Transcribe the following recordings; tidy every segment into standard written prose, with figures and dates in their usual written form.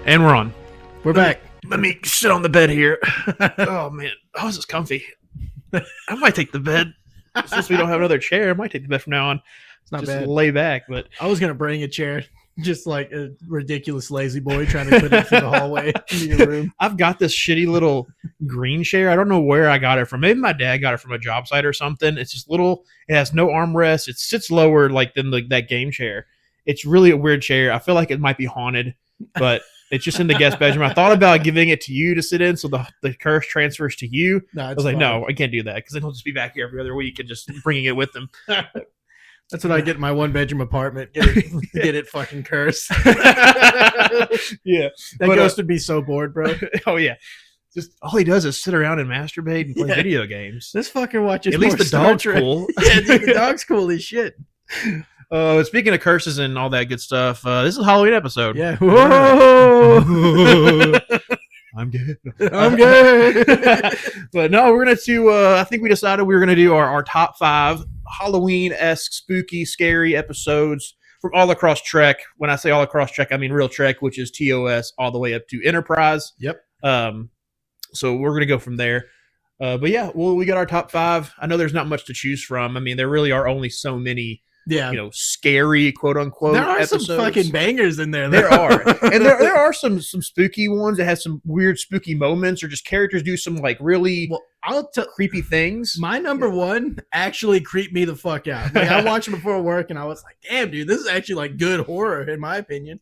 And we're on. We're back. Let me sit on the bed here. Oh, man. Oh, this is comfy. I might take the bed. Since we don't have another chair, I might take the bed from now on. It's not Just bad. lay back. But I was going to bring a chair, just like a ridiculous lazy boy trying to put it through the hallway into your room. I've got this shitty little green chair. I don't know where I got it from. Maybe my dad got it from a job site or something. It's just little. It has no armrest. It sits lower than that game chair. It's really a weird chair. I feel like it might be haunted, but it's just in the guest bedroom. I thought about giving it to you to sit in so the curse transfers to you. No, I was like, no, I can't do that because then he'll just be back here every other week and just bringing it with him. That's what I get in my one-bedroom apartment. Get it fucking cursed. Yeah. That But, ghost would be so bored, bro. Oh, yeah. Just all he does is sit around and masturbate and play Yeah. video games. This fucker watches At least more the Star dog's Trek. cool. Yeah, dude, the dog's cool as shit. Speaking of curses and all that good stuff, this is a Halloween episode. Yeah. Whoa! I'm good. I'm good. But no, we're going to I think we decided we were going to do our top 5 Halloween-esque, spooky, scary episodes from all across Trek. When I say all across Trek, I mean real Trek, which is TOS all the way up to Enterprise. Yep. So we're going to go from there. But yeah, well, we got our top 5. I know there's not much to choose from. I mean, there really are only so many, Yeah. scary, quote unquote. There are episodes. some fucking bangers in there. There are, and there are some spooky ones that have some weird spooky moments, or just characters do some like really Well, I'll tell. creepy things. My number one actually creeped me the fuck out. Like, I watched it before work, and I was like, "Damn, dude, this is actually like good horror, in my opinion."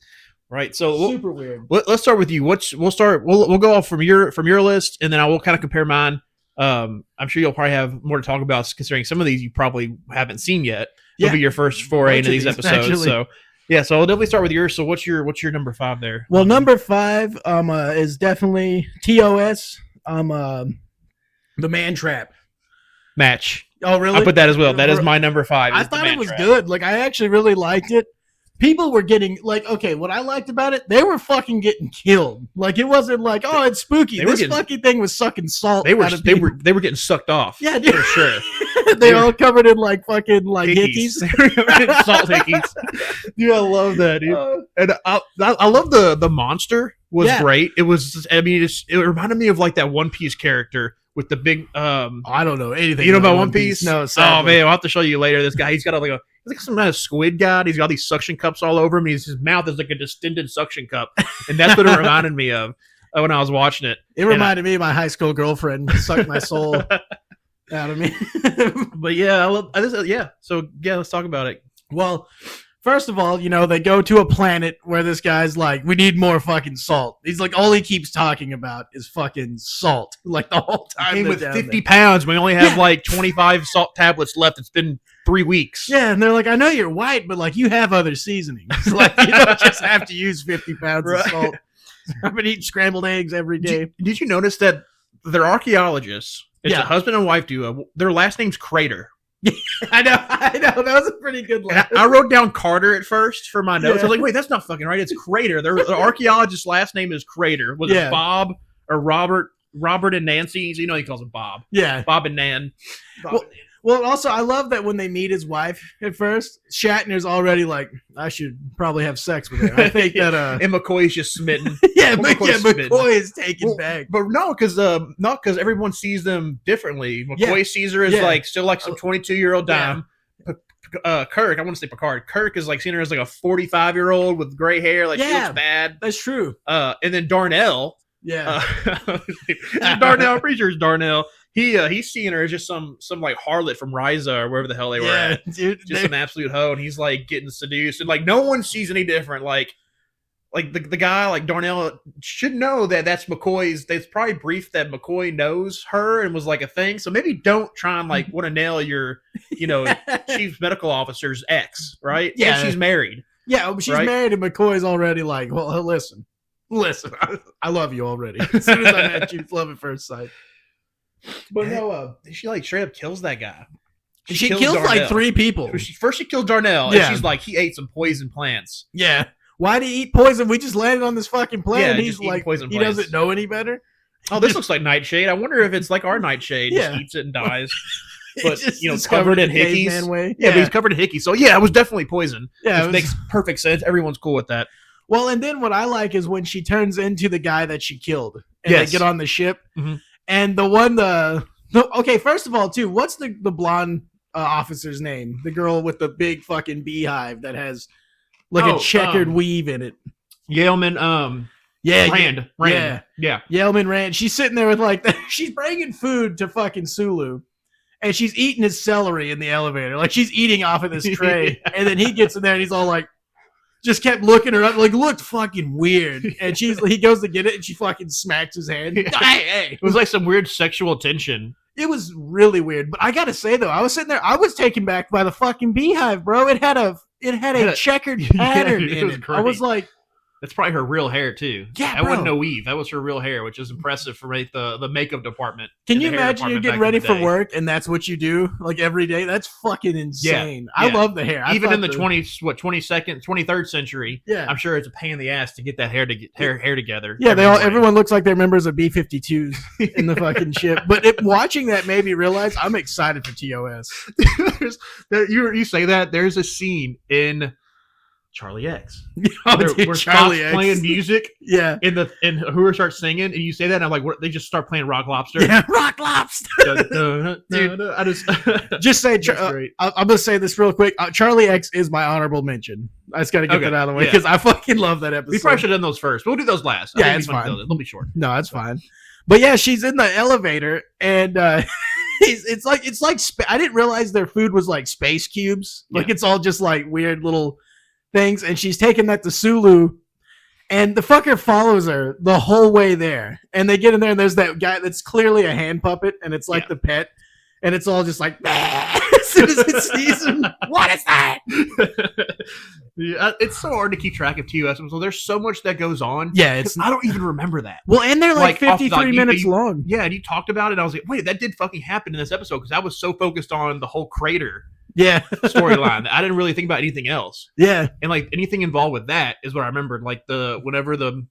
Right. So Super weird. let's start with you. We'll go off from your list, and then I will kind of compare mine. I'm sure you'll probably have more to talk about, considering some of these you probably haven't seen yet. Yeah. It'll be your first foray into these episodes. Actually. So yeah, so I'll definitely start with yours. So what's your number 5 there? Well, number 5 is definitely TOS. The Man Trap. Match. Oh, really? I put that as well. That is my number 5. I is the thought Man it was Trap. good. Like, I actually really liked it. People were getting, like, okay, what I liked about it, they were fucking getting killed. Like, it wasn't like, oh, it's spooky. They were This getting- fucking thing was sucking salt They were out of they people. were they were getting sucked off. Yeah, dude. for sure. They all covered in, like, fucking, like, hickeys. Salt hickeys. Dude, I love that, dude. And I love the monster was Yeah. great. It was, I mean, it reminded me of like that One Piece character with the big. I don't know anything. You know about One Piece? No, Oh sadly. man, I'll have to show you later. This guy, he's got he's like some kind of squid god. He's got these suction cups all over him. His mouth is like a distended suction cup, and that's what it reminded me of when I was watching it. It reminded me of my high school girlfriend sucked my soul out of me. But yeah, I love this. Yeah, so yeah, let's talk about it. Well, first of all, they go to a planet where this guy's like, we need more fucking salt. He's like, all he keeps talking about is fucking salt. Like the whole time. Came they're with down 50 there. pounds. We only have Yeah. like 25 salt tablets left. It's been 3 weeks. Yeah, and they're like, I know you're white, but like you have other seasonings. Like you don't just have to use 50 pounds Right. of salt. I've been eating scrambled eggs every day. Did you notice that they're archaeologists? It's Yeah. a husband and wife duo. Their last name's Crater. I know. That was a pretty good And line. I wrote down Carter at first for my notes. Yeah. I was like, wait, that's not fucking right. It's Crater. The archaeologist's last name is Crater. Was Yeah. it Bob or Robert? Robert and Nancy. He calls them Bob. Yeah. Bob and Nan. Well, also, I love that when they meet his wife at first, Shatner's already like, I should probably have sex with her. I think that, and McCoy's just smitten. yeah, McCoy's smitten. McCoy is taken Well, back. But no, because everyone sees them differently. McCoy Yeah. sees her as Yeah. still like some 22-year-old dime. Kirk, I want to say Picard. Kirk is like seeing her as like a 45-year-old with gray hair, like she Yeah. looks bad. That's true. And then Darnell, Yeah. Darnell, I'm pretty sure it's Darnell. He's seeing her as just some like harlot from Ryza or wherever the hell they were yeah, at. dude. Just an absolute hoe, and he's like getting seduced, and like no one sees any different. Like the guy like Darnell should know that that's McCoy's. It's probably brief that McCoy knows her and was like a thing. So maybe don't try and like want to nail your chief medical officer's ex, right? Yeah. And she's married. Yeah, but she's Right? married, and McCoy's already like, well, listen, I love you already. As soon as I met you, love at first sight. But no, She like straight up kills that guy. she kills like Darnell. 3 people. First she kills Darnell, Yeah. and she's like, he ate some poison plants. Yeah. Why did he eat poison? We just landed on this fucking planet. Yeah, and he's just eating like, poison he plants. doesn't know any better. Oh, this looks like Nightshade. I wonder if it's like our Nightshade. Yeah. Just eats it and dies. But, It's just you know, discovered covered in the caveman hickeys. way. Yeah, but he's covered in hickey. So, yeah, it was definitely poison. yeah, Which makes perfect sense. Everyone's cool with that. Well, and then what I like is when she turns into the guy that she killed, and Yes. they get on the ship, Mhm. and okay, first of all, too, what's the blonde officer's name? The girl with the big fucking beehive that has like a checkered weave in it. Yeoman, Yeah, Rand. Yeah. Yeoman Rand. She's sitting there with like she's bringing food to fucking Sulu, and she's eating his celery in the elevator. Like she's eating off of this tray, and then he gets in there and he's all like, just kept looking her up, like looked fucking weird. And he goes to get it, and she fucking smacks his hand. Yeah. Hey. It was like some weird sexual tension. It was really weird. But I gotta say though, I was sitting there, I was taken back by the fucking beehive, bro. It had a checkered pattern in it. I was like, that's probably her real hair too. Yeah, that wasn't no weave. That was her real hair, which is impressive for the makeup department. Can you imagine you're getting ready for work and that's what you do like every day? That's fucking insane. Yeah. I love the hair. Even in the 23rd century, yeah, I'm sure it's a pain in the ass to get that hair together. Yeah, everyone looks like they're members of B-52s in the fucking ship. But watching that made me realize I'm excited for TOS. You say that there's a scene in Charlie X. Where Charlie X playing music. Yeah. And Uhura starts singing, and you say that, and I'm like, what? They just start playing Rock Lobster. Yeah, Rock Lobster. Dude, I just say. I'm gonna say this real quick. Charlie X is my honorable mention. I just gotta get that out of the way because I fucking love that episode. We probably should have done those first. We'll do those last. Yeah, it's fine. They'll be short. No, it's fine. But yeah, she's in the elevator, and it's like I didn't realize their food was like space cubes. Like it's all just like weird little things, and she's taking that to Sulu, and the fucker follows her the whole way there. And they get in there, and there's that guy that's clearly a hand puppet, and it's like the pet, and it's all just like as soon as it sees him, what is that? Yeah, it's so hard to keep track of TOS. So there's so much that goes on. Yeah, I don't even remember that. Well, and they're like 53 minutes long. Yeah, and you talked about it. And I was like, wait, that did fucking happen in this episode because I was so focused on the whole crater. Yeah, storyline. I didn't really think about anything else. Yeah, and like anything involved with that is what I remembered. Like whenever the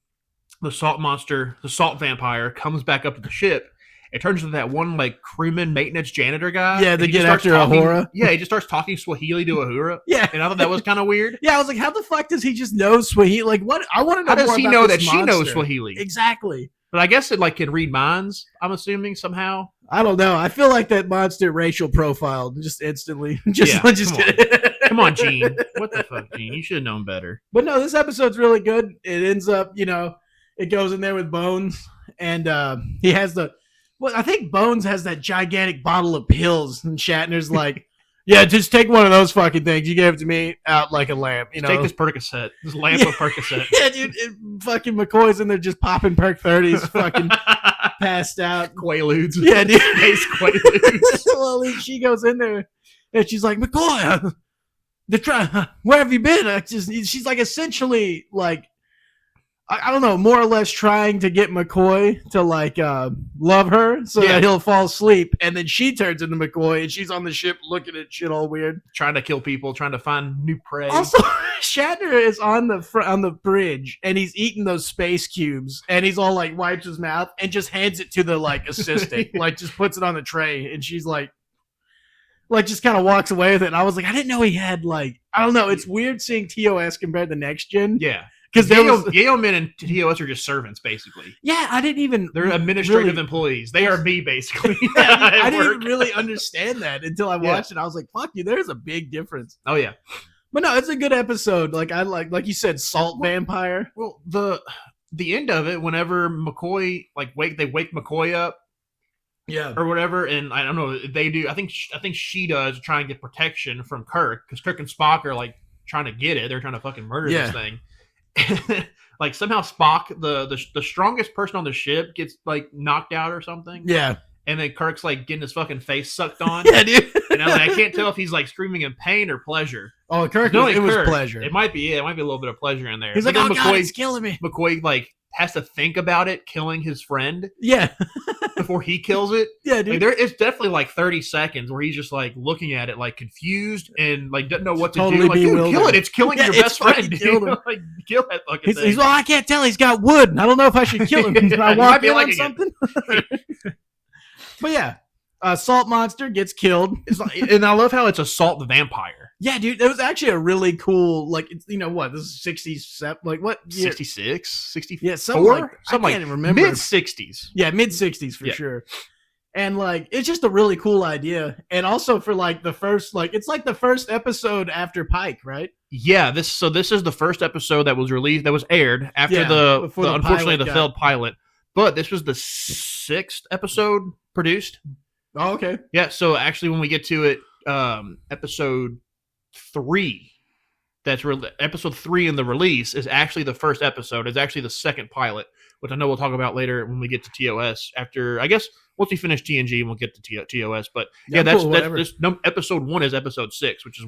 salt monster, the salt vampire, comes back up to the ship, it turns into that one like crewman maintenance janitor guy. Yeah, they get after Uhura. Yeah, he just starts talking Swahili to Uhura. Yeah, and I thought that was kind of weird. Yeah, I was like, how the fuck does he just know Swahili? Like, what? I want to know. How does more he about know this that monster. She knows Swahili? Exactly. But I guess it like can read minds. I'm assuming somehow. I don't know. I feel like that monster racial profiled just instantly. Come on, Gene. What the fuck, Gene? You should have known better. But no, this episode's really good. It ends up, it goes in there with Bones, and he has I think Bones has that gigantic bottle of pills, and Shatner's like, yeah, just take one of those fucking things. You gave it to me out like a lamp. Take this Percocet. This lamp of Percocet. Yeah, dude. Fucking McCoy's in there just popping Perk 30s, fucking passed out. Quaaludes. Yeah, dude. Nice Quaaludes. Well, she goes in there, and she's like, McCoy, where have you been? She's like essentially like, I don't know, more or less trying to get McCoy to like love her so that he'll fall asleep, and then she turns into McCoy, and she's on the ship looking at shit all weird, trying to kill people, trying to find new prey. Also, Shatner is on the bridge, and he's eating those space cubes, and he's all like wipes his mouth and just hands it to the like assistant, like just puts it on the tray, and she's like just kind of walks away with it. And I was like, I didn't know he had like, I don't know, it's weird seeing TOS compared to Next Gen. Yeah. Because Yeoman and TOS are just servants, basically. Yeah, I didn't even... They're administrative employees. They are me, basically. I didn't really understand that until I watched it. I was like, fuck you, there's a big difference. Oh, yeah. But no, it's a good episode. Like, I like you said, Salt Vampire. Well, the end of it, whenever McCoy, they wake McCoy up, yeah, or whatever, and I don't know, they do, I think she does try and get protection from Kirk, because Kirk and Spock are, like, trying to get it. They're trying to fucking murder this thing. Like somehow Spock, the strongest person on the ship, gets like knocked out or something. Yeah, and then Kirk's like getting his fucking face sucked on. Yeah, dude. And I can't tell if he's like screaming in pain or pleasure. Oh, Kirk, it was pleasure. It might be. It might be a little bit of pleasure in there. He's like, oh God, it's killing me. McCoy like has to think about it killing his friend. Yeah. Before he kills it. Yeah, dude. Like, it's definitely like 30 seconds where he's just like looking at it like confused and like doesn't know what to do. Like, dude, kill it. It's killing your best friend. Like, kill that fucking thing. He's well, I can't tell. He's got wood. I don't know if I should kill him. I walk in on something. But yeah. Salt Monster gets killed. And I love how it's a salt vampire. Yeah, dude, it was actually a really cool, like, you know what? This is 67, like what? Year? 66, 64, Yeah, something like that. something I can't even remember. mid 60s. Yeah, mid 60s for Yeah. sure. And like, it's just a really cool idea, and also for like the first, like, it's like the first episode after Pike, right? Yeah, this is the first episode that was released, that was aired after Yeah, before the unfortunately pilot the got- failed pilot. But this was the 6th episode produced. Oh, okay. Yeah, so actually when we get to it, episode 3, episode 3 in the release is actually the first episode. It's actually the second pilot, which I know we'll talk about later when we get to TOS. After, I guess, once we finish TNG, we'll get to TOS. But yeah, cool, whatever. episode 1 is episode 6, which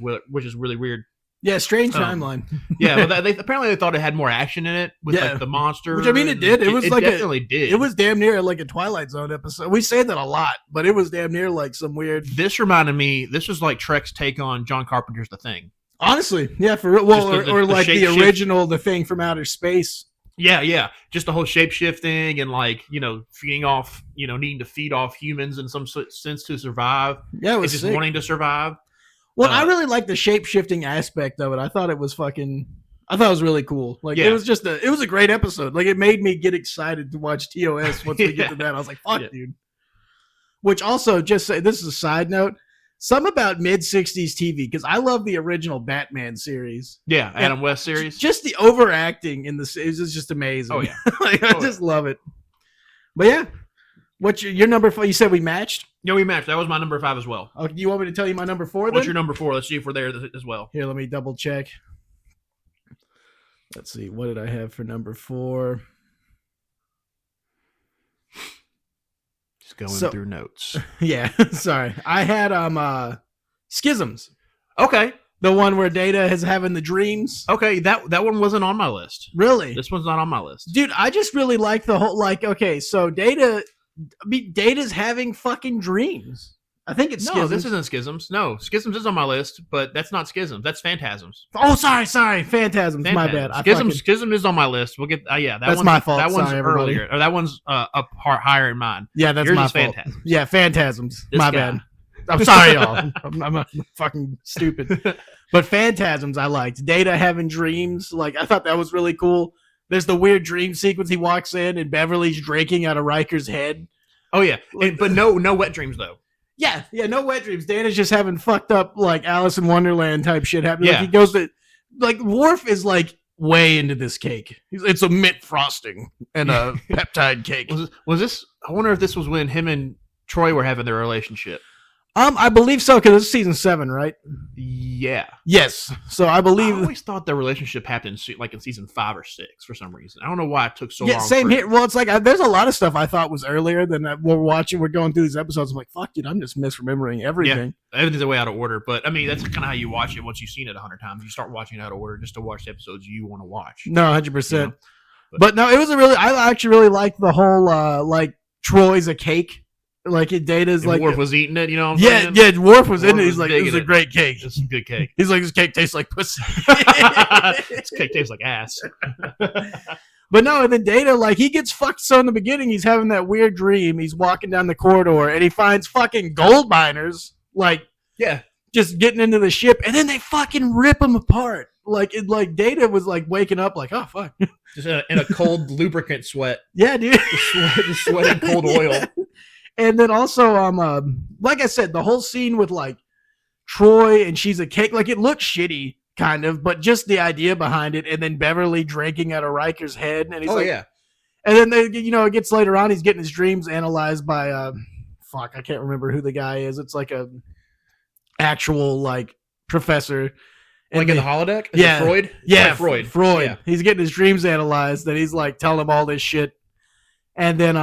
is really weird. Yeah, strange Um, timeline. Yeah, but apparently they thought it had more action in it with Yeah. like the monster. Which, I mean, it did. It was like definitely did. It was damn near like a Twilight Zone episode. We say that a lot, but it was damn near like some weird. This reminded me. This was like Trek's take on John Carpenter's The Thing. Honestly, yeah, for real. Well, Just the or like the shape-shift. original, The Thing from Outer Space. Yeah. Just the whole shape shifting and like feeding off, needing to feed off humans in some sense to survive. Yeah, it It's was just sick. wanting to survive. Well, I really like the shape shifting aspect of it. I thought it was really cool. Like Yeah. it was a great episode. Like it made me get excited to watch TOS once we get to that. I was like, fuck, Yeah. dude. Which also, just say this is a side note. Some about mid 60s TV, because I love the original Batman series. Yeah, Adam West series. Just the overacting in the series is just amazing. Oh yeah. Like, I Oh, just love it. But yeah, what's your number 4? You said we matched. Yeah, we matched. That was my number 5 as well. Oh, you want me to tell you my number 4 then? What's your number 4? Let's see if we're there as well. Here, let me double check. Let's see. What did I have for number 4? Just going So- through notes. Yeah, sorry. I had Schisms. Okay. The one where Data is having the dreams. Okay, that one wasn't on my list. Really? This one's not on my list. Dude, I just really like the whole, like, okay, so Data's having fucking dreams. I think it's No, Schisms. this isn't Schisms. No, Schisms is on my list, but that's not Schisms. That's Phantasms. Oh, sorry. Phantasms. My bad. Schism is on my list. We'll get. Yeah, That's one's, my fault. That one's Sorry, everybody. earlier, or that one's up higher in mine. Yeah, that's Yours my is fault. Phantasms. Yeah, Phantasms. This My guy. bad. I'm sorry, y'all. I'm fucking stupid. But Phantasms I liked. Data having dreams. Like, I thought that was really cool. There's the weird dream sequence. He walks in and Beverly's drinking out of Riker's head. Oh yeah, but no wet dreams though. Yeah, no wet dreams. Data's just having fucked up, like, Alice in Wonderland type shit happening. Yeah. Like, he goes to, like, Worf is, like, way into this cake. It's a mint frosting and a peptide cake. Was this? I wonder if this was when him and Troy were having their relationship. I believe so, because it's season 7, right? Yeah, Yes. So I I believe. always thought their relationship happened like in season 5 or 6 for some reason. I don't know why it took so Yeah, long. same for- here. Well, it's like there's a lot of stuff I thought was earlier than that. We're going through these episodes. I'm like, fuck, dude, I'm just misremembering everything. Everything's way out of order, but I mean that's kind of how you watch it. Once you've seen it 100 times, you start watching it out of order just to watch the episodes you want to watch. No, 100%. You know? But no, it was I actually really liked the whole like Troy's a cake. Like Data's And like Worf was eating it, you know what I'm saying? yeah. Worf was in Worf it. He's was like, this is digging a it. great cake. It's some good cake. He's like, this cake tastes like pussy. This cake tastes like ass. But no, and then Data, like, he gets fucked. So in the beginning, he's having that weird dream. He's walking down the corridor and he finds fucking gold miners, like, Yeah. just getting into the ship, and then they fucking rip him apart. Like, Data was like waking up, like, oh fuck, Just in a cold lubricant sweat. yeah, dude. Just sweating cold oil. Yeah. And then also, like I said, the whole scene with like Troy and she's a cake, like, it looks shitty, kind of, but just the idea behind it, and then Beverly drinking out of Riker's head, and he's Oh like, yeah. and then they, it gets later on, he's getting his dreams analyzed by fuck, I can't remember who the guy is. It's like a actual like professor. Like in the holodeck? Is Yeah. it Freud? Yeah, Like Freud. Freud. Yeah. He's getting his dreams analyzed, and he's like telling him all this shit. And then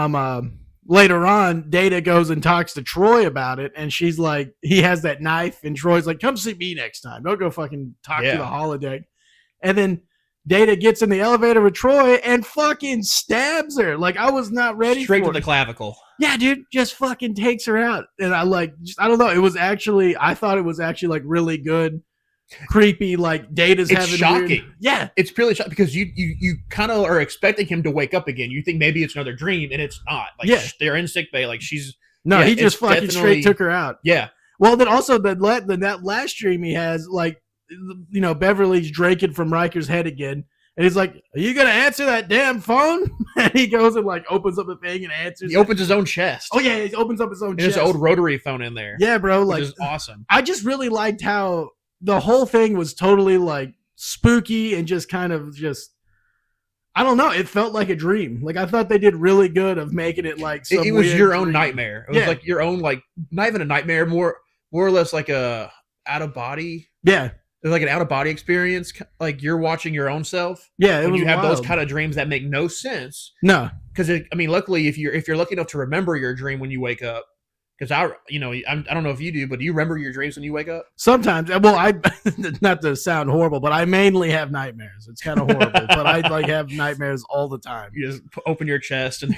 later on, Data goes and talks to Troy about it, and she's like, he has that knife, and Troy's like, come see me next time. Don't go fucking talk Yeah. to the holodeck. And then Data gets in the elevator with Troy and fucking stabs her. Like, I was not ready Straight for to the it. clavicle. Yeah, dude, just fucking takes her out. And I like, I don't know. I thought it was actually like really good, creepy, like Data's It's having shocking. weird- yeah. It's purely shocking because you kind of are expecting him to wake up again. You think maybe it's another dream, and it's not. Like, Yeah. they're in sick bay. Like, she's No, Yeah, he just it's fucking definitely- straight took her out. yeah. Well, then also that last dream he has, like, Beverly's drinking from Riker's head again. And he's like, "Are you gonna answer that damn phone?" And he goes and like opens up the thing and answers. He opens his own chest. Oh yeah, he opens up his own chest. There's an old rotary phone in there. Yeah, bro. Like, which is awesome. I just really liked how the whole thing was totally like spooky and just kind of just. I don't know. It felt like a dream. Like I thought they did really good of making it like some it was weird your own dream. nightmare. It was like your own like not even a nightmare, more or less like a out of body. Yeah. It's like an out of body experience, like you're watching your own self. Yeah, when you have wild. those kind of dreams that make no sense. No, because luckily, if you're lucky enough to remember your dream when you wake up, because I don't know if you do, but do you remember your dreams when you wake up? Sometimes. Well, I not to sound horrible, but I mainly have nightmares. It's kind of horrible, but I like have nightmares all the time. You just open your chest and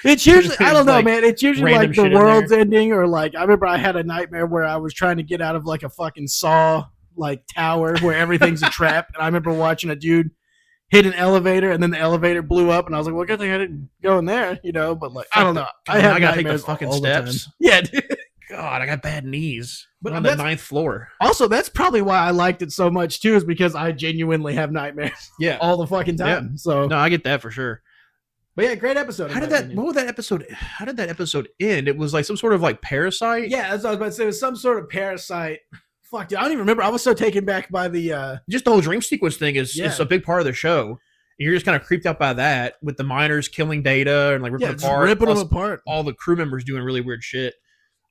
it's usually I don't know, like man. It's usually like the shit in world's there. ending, or like I remember I had a nightmare where I was trying to get out of like a fucking Saw like tower where everything's a trap, and I remember watching a dude hit an elevator and then the elevator blew up, and I was like, well, good thing I didn't go in there, but like I don't know. I gotta take the nightmares fucking all the time. steps. Yeah, dude. God, I got bad knees. But But on the that's- 9th floor. Also, that's probably why I liked it so much too, is because I genuinely have nightmares Yeah. all the fucking time. So, No, I get that for sure. but yeah, great episode. How did that episode end? It was like some sort of like parasite. Yeah, that's what I was about to say. It was some sort of parasite. Fuck, dude, I don't even remember. I was so taken back by the. Just the whole dream sequence thing is Yeah. a big part of the show. And you're just kind of creeped out by that with the miners killing Data and like ripping just apart, ripping them plus apart. all the crew members doing really weird shit.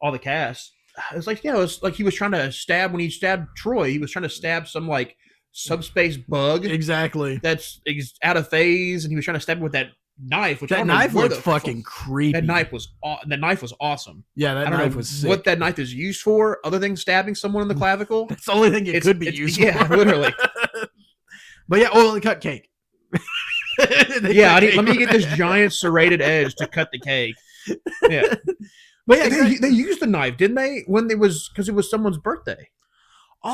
All the cast. It was like, it was like he was trying to stab when he stabbed Troy. He was trying to stab some like subspace bug Exactly. that's out of phase, and he was trying to stab him with that knife. Which I That don't know knife where looked the fucking creepy. That knife was awesome. Yeah, that I don't knife know was sick. what that knife is used for, other than stabbing someone in the clavicle. That's the only thing it could be used yeah, for. literally. But yeah, oil and cut cake. Yeah, let me get this giant serrated edge to cut the cake. Yeah, But yeah, they used the knife, didn't they? When it was because it was someone's birthday.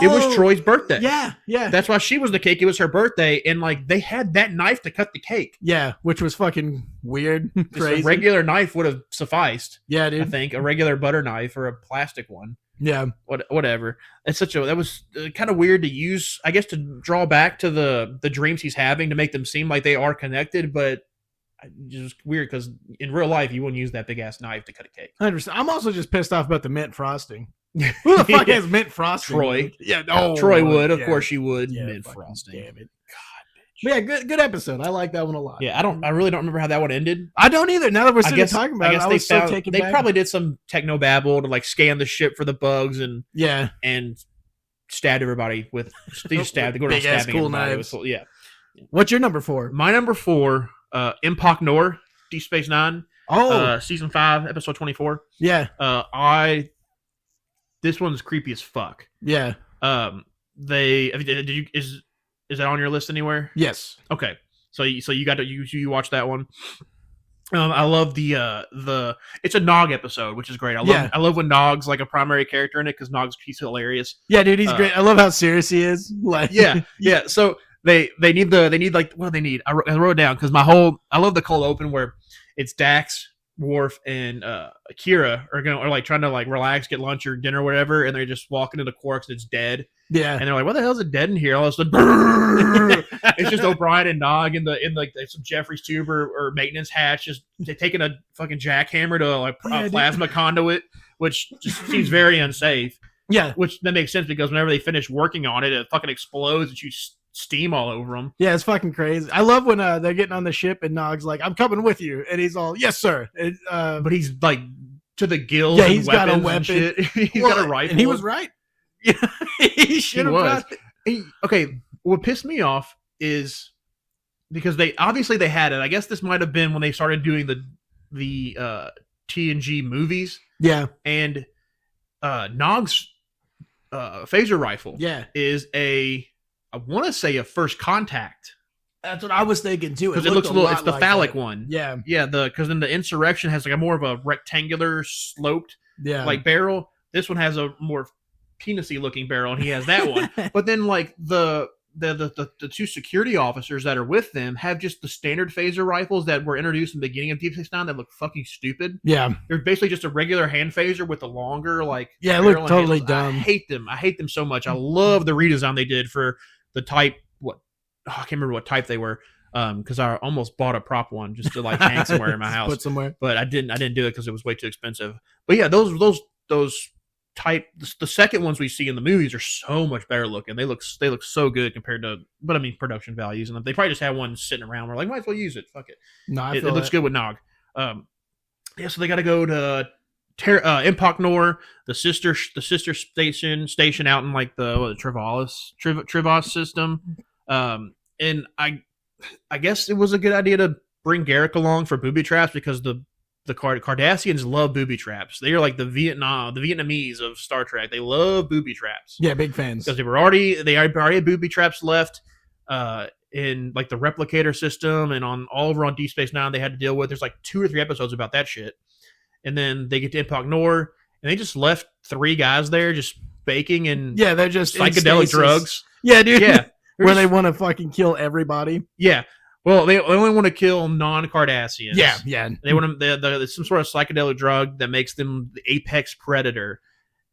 It was Troy's birthday. Yeah. That's why she was the cake. It was her birthday, and like they had that knife to cut the cake. Yeah, which was fucking weird, Just crazy. a regular knife would have sufficed. Yeah, I dude. think a regular butter knife or a plastic one. Yeah, Whatever. It's that was kind of weird to use. I guess to draw back to the dreams he's having to make them seem like they are connected, but just weird because in real life you wouldn't use that big ass knife to cut a cake. 100%. I'm also just pissed off about the mint frosting. Who the fuck has mint frosting? Troy. Yeah, no. Troy would, of yeah. course, she would. Yeah, Mint fucking frosting. Damn it. But yeah, good episode. I like that one a lot. Yeah, I really don't remember how that one ended. I don't either. Now that we're sitting talking about it, I they was so taken they back. probably did some techno babble to like scan the ship for the bugs and Yeah. stabbed everybody with they just stabbed. They go around Big-ass stabbing cool everybody. knives. Yeah. What's your number 4? My number 4, Impact Nor, Deep Space Nine, Oh, season 5, episode 24. yeah. This one's creepy as fuck. Yeah. Is that on your list anywhere? Yes. Okay, so you got to you watch that one. I love the it's a Nog episode, which is great. I love when Nog's like a primary character in it because he's hilarious. Yeah, dude, he's great. I love how serious he is. Like, Yeah. So they need like what do they need? I wrote it down because I love the cold open where it's Dax, Worf, and Akira are like trying to like relax, get lunch or dinner or whatever, and they're just walking into Quarks and it's dead. yeah. And they're like, "What the hell is it dead in here?" All of a sudden, brrr. It's just O'Brien and Nog in like some Jeffrey's tube or maintenance hatch, just taking a fucking jackhammer to like a plasma conduit, which just seems very unsafe. Yeah. Which that makes sense because whenever they finish working on it, it fucking explodes and shoots steam all over them. Yeah, it's fucking crazy. I love when they're getting on the ship and Nog's like, "I'm coming with you," and he's all, "Yes, sir." And, But he's like to the gills. Yeah, and he's got a weapons and weapon. shit. He's got a rifle, and he was right. Yeah, he should have was. got it. Okay, what pissed me off is because they had it. I guess this might have been when they started doing the TNG movies. Yeah, And Nog's phaser rifle is I want to say a first contact that's what I was thinking too. because it looks a little. lot It's the like phallic that. one. Yeah, Yeah. Because then the Insurrection has like a more of a rectangular sloped yeah. like barrel. This one has a more penisy looking barrel, and he has that one. But then like the the two security officers that are with them have just the standard phaser rifles that were introduced in the beginning of Deep Space Nine that look fucking stupid. Yeah. They're basically just a regular hand phaser with a longer Yeah, it barrel looked and totally handles. dumb. I hate them so much. I love the redesign they did for the type. I can't remember what type they were. Because I almost bought a prop one just to hang somewhere in my house. Put somewhere. But I didn't do it because it was way too expensive. But yeah, those type the second ones we see in the movies are so much better looking. They look so good compared to, but I mean production values, and they probably just had one sitting around. We're like, might as well use it. Fuck it. No, It looks good with Nog. Yeah, so they got to go to Empok Nor, the sister station out in the Trivos system. And I guess it was a good idea to bring Garrick along for booby traps because the Cardassians love booby traps. They are like the Vietnamese of Star Trek. They love booby traps. Yeah, big fans. Because they already had booby traps left in the replicator system and on all over on Deep Space Nine they had to deal with. There's 2 or 3 episodes about that shit. And then they get to Empok Nor and they just left 3 guys there just baking and they're just psychedelic drugs. Yeah, dude. Yeah. Where they want to fucking kill everybody. Yeah. Well, they only want to kill non-Cardassians. Yeah. They want them. Some sort of psychedelic drug that makes them the apex predator,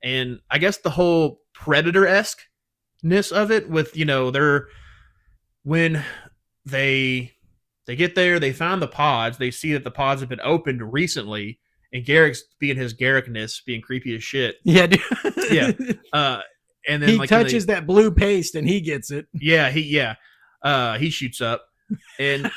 and I guess the whole predator-esque-ness of it, with when they get there, they find the pods. They see that the pods have been opened recently, and Garrick's being his Garrickness, being creepy as shit. Yeah, dude. Yeah. And then he touches that blue paste and he gets it. Yeah, he shoots up. And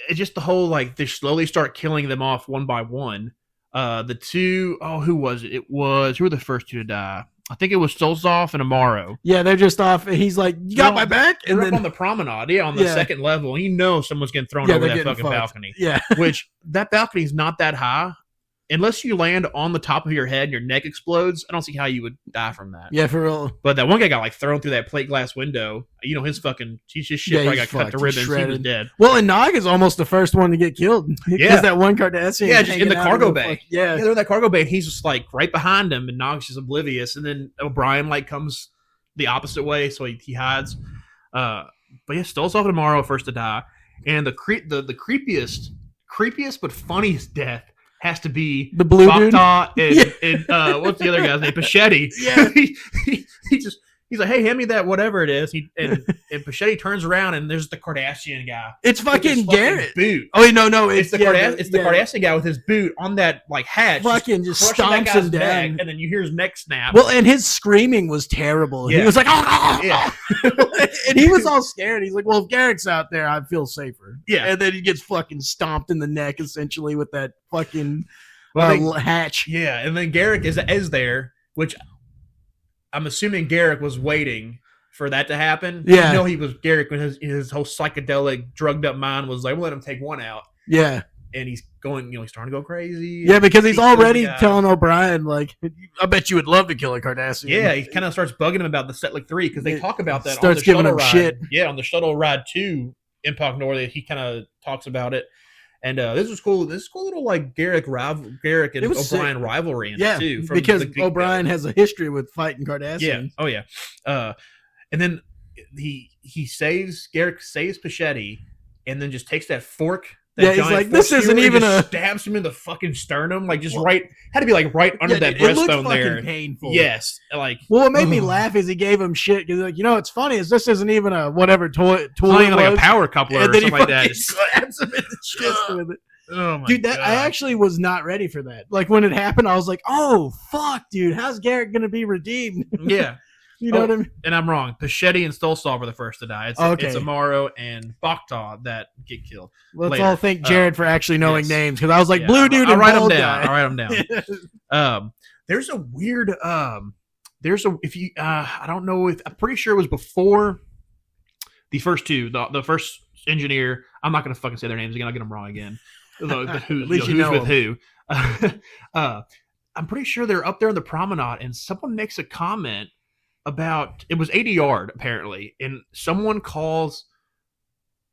it's just the whole they slowly start killing them off one by one. The two, who was it? Who were the first 2 to die? I think it was Stolzov and Amaro. Yeah, they're just off. He's like, "You got my back," and then up on the promenade, on the second level. And someone's getting thrown over that fucking balcony. Yeah, which that balcony's not that high. Unless you land on the top of your head and your neck explodes, I don't see how you would die from that. Yeah, for real. But that one guy got thrown through that plate glass window. His shit probably got cut to ribbons. He was dead. Well, and Nog is almost the first one to get killed. Because that one Cardassian. Yeah, just in the cargo bay. Yeah, they're in that cargo bay. And he's just right behind him, and Nog's just oblivious. And then O'Brien comes the opposite way, so he hides. But yeah, Stolzov and Amaro first to die, and the creepiest but funniest death has to be the blue dude. And what's the other guy's name? Pachetti. Yeah. He's like, hey, hand me that whatever it is. And Pachetti turns around and there's the Cardassian guy. It's fucking Garrett. Boot. Oh no, it's the Cardassian guy with his boot on that hatch. Fucking just stomps him down, neck, and then you hear his neck snap. Well, and his screaming was terrible. Yeah. He was like, yeah. And he was all scared. He's like, well, if Garrick's out there, I feel safer. Yeah. And then he gets fucking stomped in the neck essentially with that fucking hatch. Yeah, and then Garrick is there, which I'm assuming Garrick was waiting for that to happen. Yeah. He was Garrick when his whole psychedelic, drugged up mind was like, we'll let him take one out. Yeah. And he's going, he's starting to go crazy. Yeah, because he's already telling O'Brien, I bet you would love to kill a Cardassian. Yeah, he kind of starts bugging him about the Setlik 3 because they talk about that starts on the giving shuttle him ride. shit. Yeah, on the shuttle ride to Empok Nor, he kind of talks about it. And this was cool. This is cool little Garrick and O'Brien sick. rivalry in it too. Because O'Brien has a history with fighting Cardassians. Yeah. Oh yeah. And then Garrick saves Pachetti, and then just takes that fork. He's like, this isn't even stabs him in the fucking sternum, had to be right under that breastbone there. Painful. Yes. Well, what made me laugh is he gave him shit because it's funny is this isn't even a whatever toy. It's not even a power coupler or something like that. He slaps him in the chest with it. Oh my dude, God. I actually was not ready for that. When it happened, I was like, oh fuck, dude, how's Garrick gonna be redeemed? Yeah. You know what I mean? And I'm wrong. Pachetti and Stolzov are the first to die. It's Amaro and Boktaw that get killed. Let's all thank Jared for actually knowing names because I was like, blue dude. I'll write them down. I'll write them down. There's a weird. I don't know if I'm pretty sure it was before the first 2. The first engineer. I'm not going to fucking say their names again. I'll get them wrong again. Who's with who? I'm pretty sure they're up there in the promenade, and someone makes a comment about it was ADR apparently, and someone calls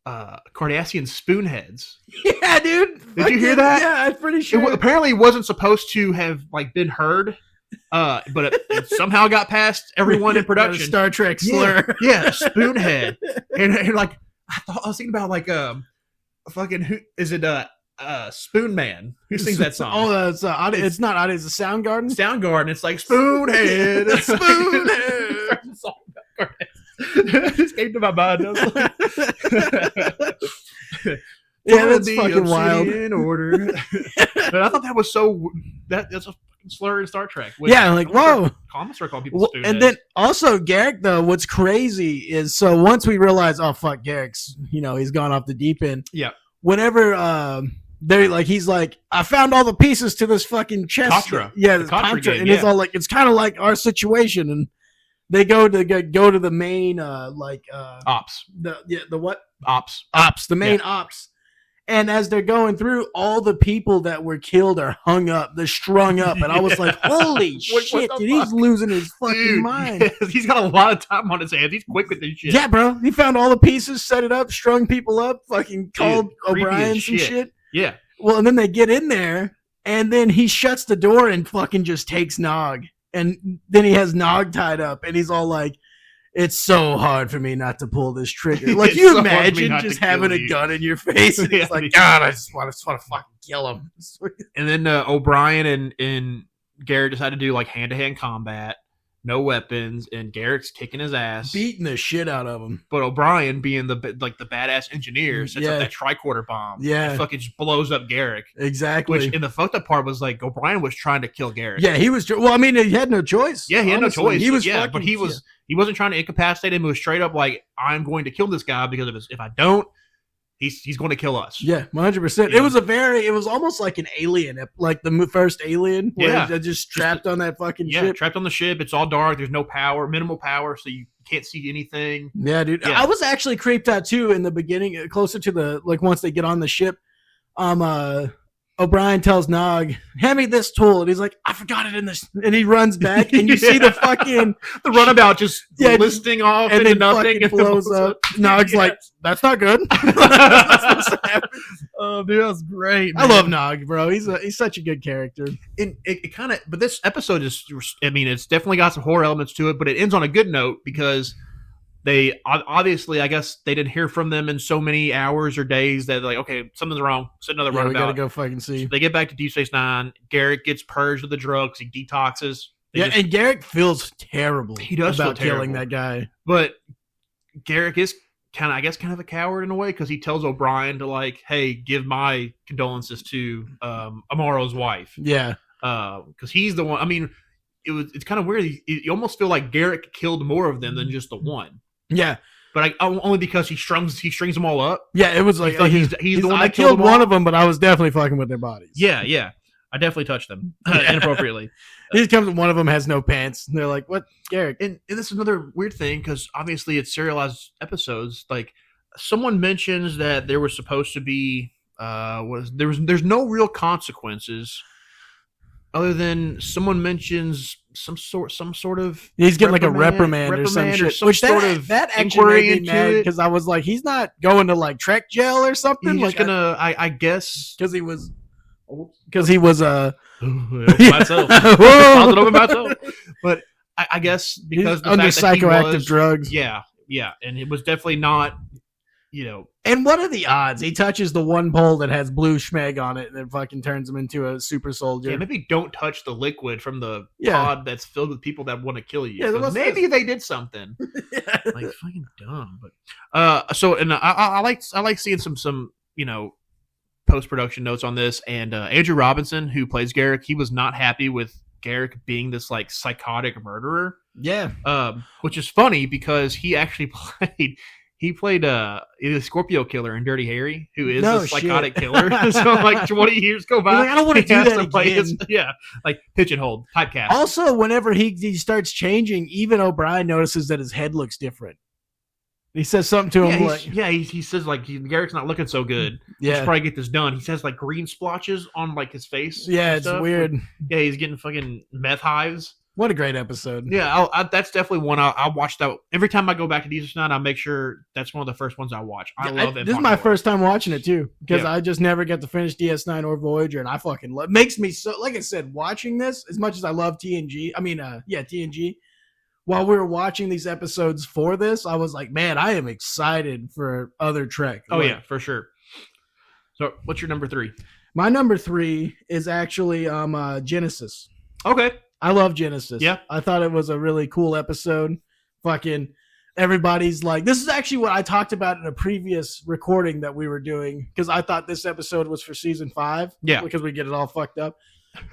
Cardassian spoonheads. Yeah, dude. Did you hear that? Yeah, I'm pretty sure. Apparently, it wasn't supposed to have been heard. But it somehow got past everyone in production. Star Trek slur. Yeah, Spoonhead. and like I was thinking about like fucking who is it Spoon Man? Who sings that song? Oh, it's not it's a Soundgarden. Soundgarden. It's like Spoonhead. Spoonhead. It just came to my mind. I was like, yeah, that's fucking wild. In order. But I thought that was that's a fucking slur in Star Trek. Yeah, like whoa. Comments are calling people spoonheads. And then also Garrick though, what's crazy is so once we realize, oh fuck, Garrick's he's gone off the deep end. Yeah. Whenever they're like, he's like, I found all the pieces to this fucking chess. Katra. Yeah, this Katra Katra, game, and it's all like it's kind of like our situation, and they go to the main ops. The what ops the main ops. And as they're going through, all the people that were killed are hung up. They're strung up. And I was like, holy shit, dude, he's losing his fucking mind. Yes, he's got a lot of time on his hands. He's quick with this shit. Yeah, bro. He found all the pieces, set it up, strung people up, fucking called O'Brien some shit. Yeah. Well, and then they get in there, and then he shuts the door and fucking just takes Nog. And then he has Nog tied up, and he's all like, it's so hard for me not to pull this trigger. Like, you so imagine just having a gun in your face, and it's like, God, I just want to fucking kill him. And then O'Brien and Garrett decided to do like hand-to-hand combat, no weapons, and Garrett's kicking his ass, beating the shit out of him. But O'Brien, being the badass engineer, sets up that tricorder bomb. Yeah, and fucking just blows up Garrick. Exactly. Which, and the fucked up part was like O'Brien was trying to kill Garrick. Yeah, he was. Well, I mean, he had no choice. Yeah, he had no choice. He was, but he wasn't trying to incapacitate him. He was straight up like, I'm going to kill this guy because if I don't, he's going to kill us. Yeah, 100%. It was almost like an Alien, like the first Alien. Where they're just trapped on that fucking ship. Yeah, trapped on the ship. It's all dark. There's no power, minimal power, so you can't see anything. Yeah, dude. Yeah. I was actually creeped out too in the beginning, closer to the once they get on the ship. O'Brien tells Nog, hand me this tool. And he's like, I forgot it in this. And he runs back, and you see the fucking the runabout just listing off and into then nothing. And blows up. Nog's like, that's not good. Oh, dude, that was great, man. I love Nog, bro. He's such a good character. It kind of, but this episode is, I mean, it's definitely got some horror elements to it, but it ends on a good note because they obviously, I guess, they didn't hear from them in so many hours or days that like, okay, something's wrong. Set another runabout. We gotta go fucking see. So they get back to Deep Space Nine. Garrick gets purged of the drugs. He detoxes. And Garrick feels terrible. He does about feel killing that guy. But Garrick is kind of a coward in a way because he tells O'Brien to like, hey, give my condolences to Amaro's wife. Yeah, because he's the one. I mean, it's kind of weird. You almost feel like Garrick killed more of them than just the one. Yeah, but only because he strings them all up. Yeah, it was like he's the one that I killed one of them, but I was definitely fucking with their bodies. Yeah, I definitely touched them inappropriately. He comes, one of them has no pants. And they're like, "What, Garrick?" And this is another weird thing because obviously it's serialized episodes. Like someone mentions that there was supposed to be there's no real consequences. Other than someone mentions some sort of he's getting like a reprimand or some shit, which that actually made me mad because I was like, he's not going to like Trek jail or something. He's like gonna, I guess, because he was myself. I was over myself, but I guess because the under fact psychoactive drugs. Yeah, and it was definitely not. And what are the odds? He touches the one pole that has blue schmeg on it and it fucking turns him into a super soldier. Yeah, maybe don't touch the liquid from the pod that's filled with people that want to kill you. Yeah, maybe they did something. Like fucking dumb. But I like seeing some post-production notes on this. And Andrew Robinson, who plays Garrick, he was not happy with Garrick being this like psychotic murderer. Yeah. Which is funny because he actually played a Scorpio killer in Dirty Harry, who is a psychotic killer. So like 20 years go by. Like, I don't want to do that again. Like pitch and hold, typecast. Also, whenever he starts changing, even O'Brien notices that his head looks different. He says something to him he says like Garrick's not looking so good. Yeah, let's probably get this done. He says like green splotches on like his face. Yeah, it's weird. Like, he's getting fucking meth hives. What a great episode. Yeah, that's definitely one I'll watch. That every time I go back to Deep Space Nine, I'll make sure that's one of the first ones I watch. I love it. This is my first time watching it too, because Yeah. I just never get to finish DS9 or Voyager, and I fucking love. Makes me so. Like I said, watching this as much as I love TNG. I mean, TNG. While we were watching these episodes for this, I was like, man, I am excited for other Trek. Oh Like, yeah, for sure. So, what's your number 3? my number 3 is actually Genesis. Okay. I love Genesis. Yeah. I thought it was a really cool episode. Fucking everybody's like, this is actually what I talked about in a previous recording that we were doing, because I thought this episode was for season 5. Yeah. Because we get it all fucked up.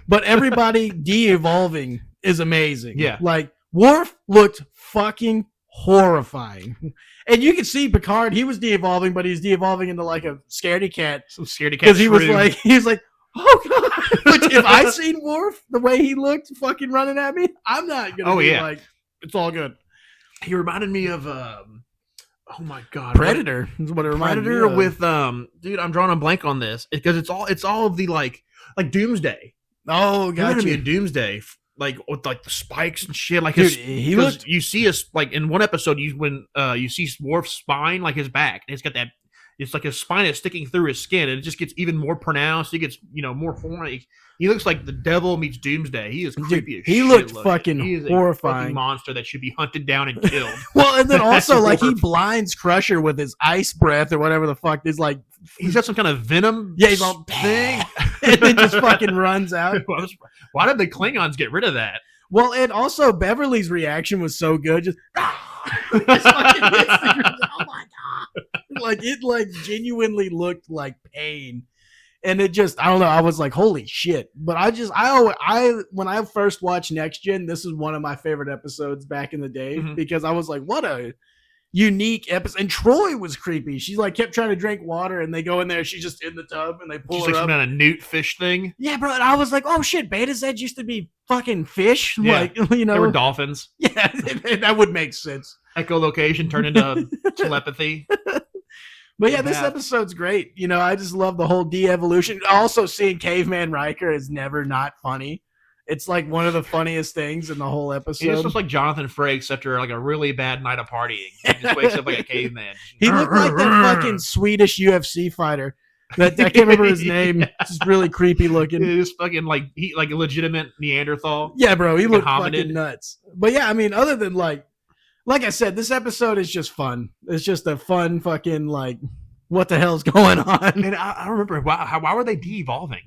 But everybody de-evolving is amazing. Yeah. Like, Worf looked fucking horrifying. And you can see Picard, he was de-evolving, but he's de-evolving into like a scaredy cat. Some scaredy cat. Because he was like, oh god. Which, if I seen Worf the way he looked fucking running at me, I'm not gonna be like, it's all good. He reminded me of oh my god, Predator is what it reminded Predator me of. with dude, I'm drawing a blank on this because it's all of the like Doomsday. Oh, He reminded gotcha. me of Doomsday, like with like the spikes and shit. Like Dude, his, he 'cause looked. you see us like in one episode you see Worf's spine, like his back, and it's got that. It's like his spine is sticking through his skin, and it just gets even more pronounced. He gets more foreign. He looks like the devil meets Doomsday. He is creepy as shit. He looked looking. fucking He is a horrifying. fucking monster that should be hunted down and killed. Well, and then also like he Worf. blinds Crusher with his ice breath or whatever the fuck. He's like, He's got some kind of venom. yeah, he's all thing. and then just fucking runs out. Why did the Klingons get rid of that? Well, and also Beverly's reaction was so good. Just, just fucking hits the ground. Oh my god! Like it, like genuinely looked like pain, and it just, I don't know. I was like, holy shit! But I when I first watched Next Gen, this is one of my favorite episodes back in the day Mhm. because I was like, what a unique episode. And Troy was creepy. She like kept trying to drink water, and they go in there. She's just in the tub, and they pull Just her like up. some kind of newt fish thing. Yeah, bro. And I was like, oh shit, Beta Zeds used to be fucking fish. Yeah. Like, They were dolphins. yeah, that would make sense. Echolocation turned into telepathy. But yeah, this Yeah. episode's great. I just love the whole de-evolution. Also, seeing Caveman Riker is never not funny. It's like one of the funniest things in the whole He just episode. looks like Jonathan Frakes after like a really bad night of partying. He just wakes up like a caveman. He looked like that fucking Swedish UFC fighter. That I can't remember his name. It's just really creepy looking. It's fucking like a legitimate Neanderthal. Yeah, bro, he Like a looked hominid. fucking nuts. But yeah, I mean, other than like I said, this episode is just fun. It's just a fun fucking like, what the hell's going on? And I don't remember why were they de-evolving?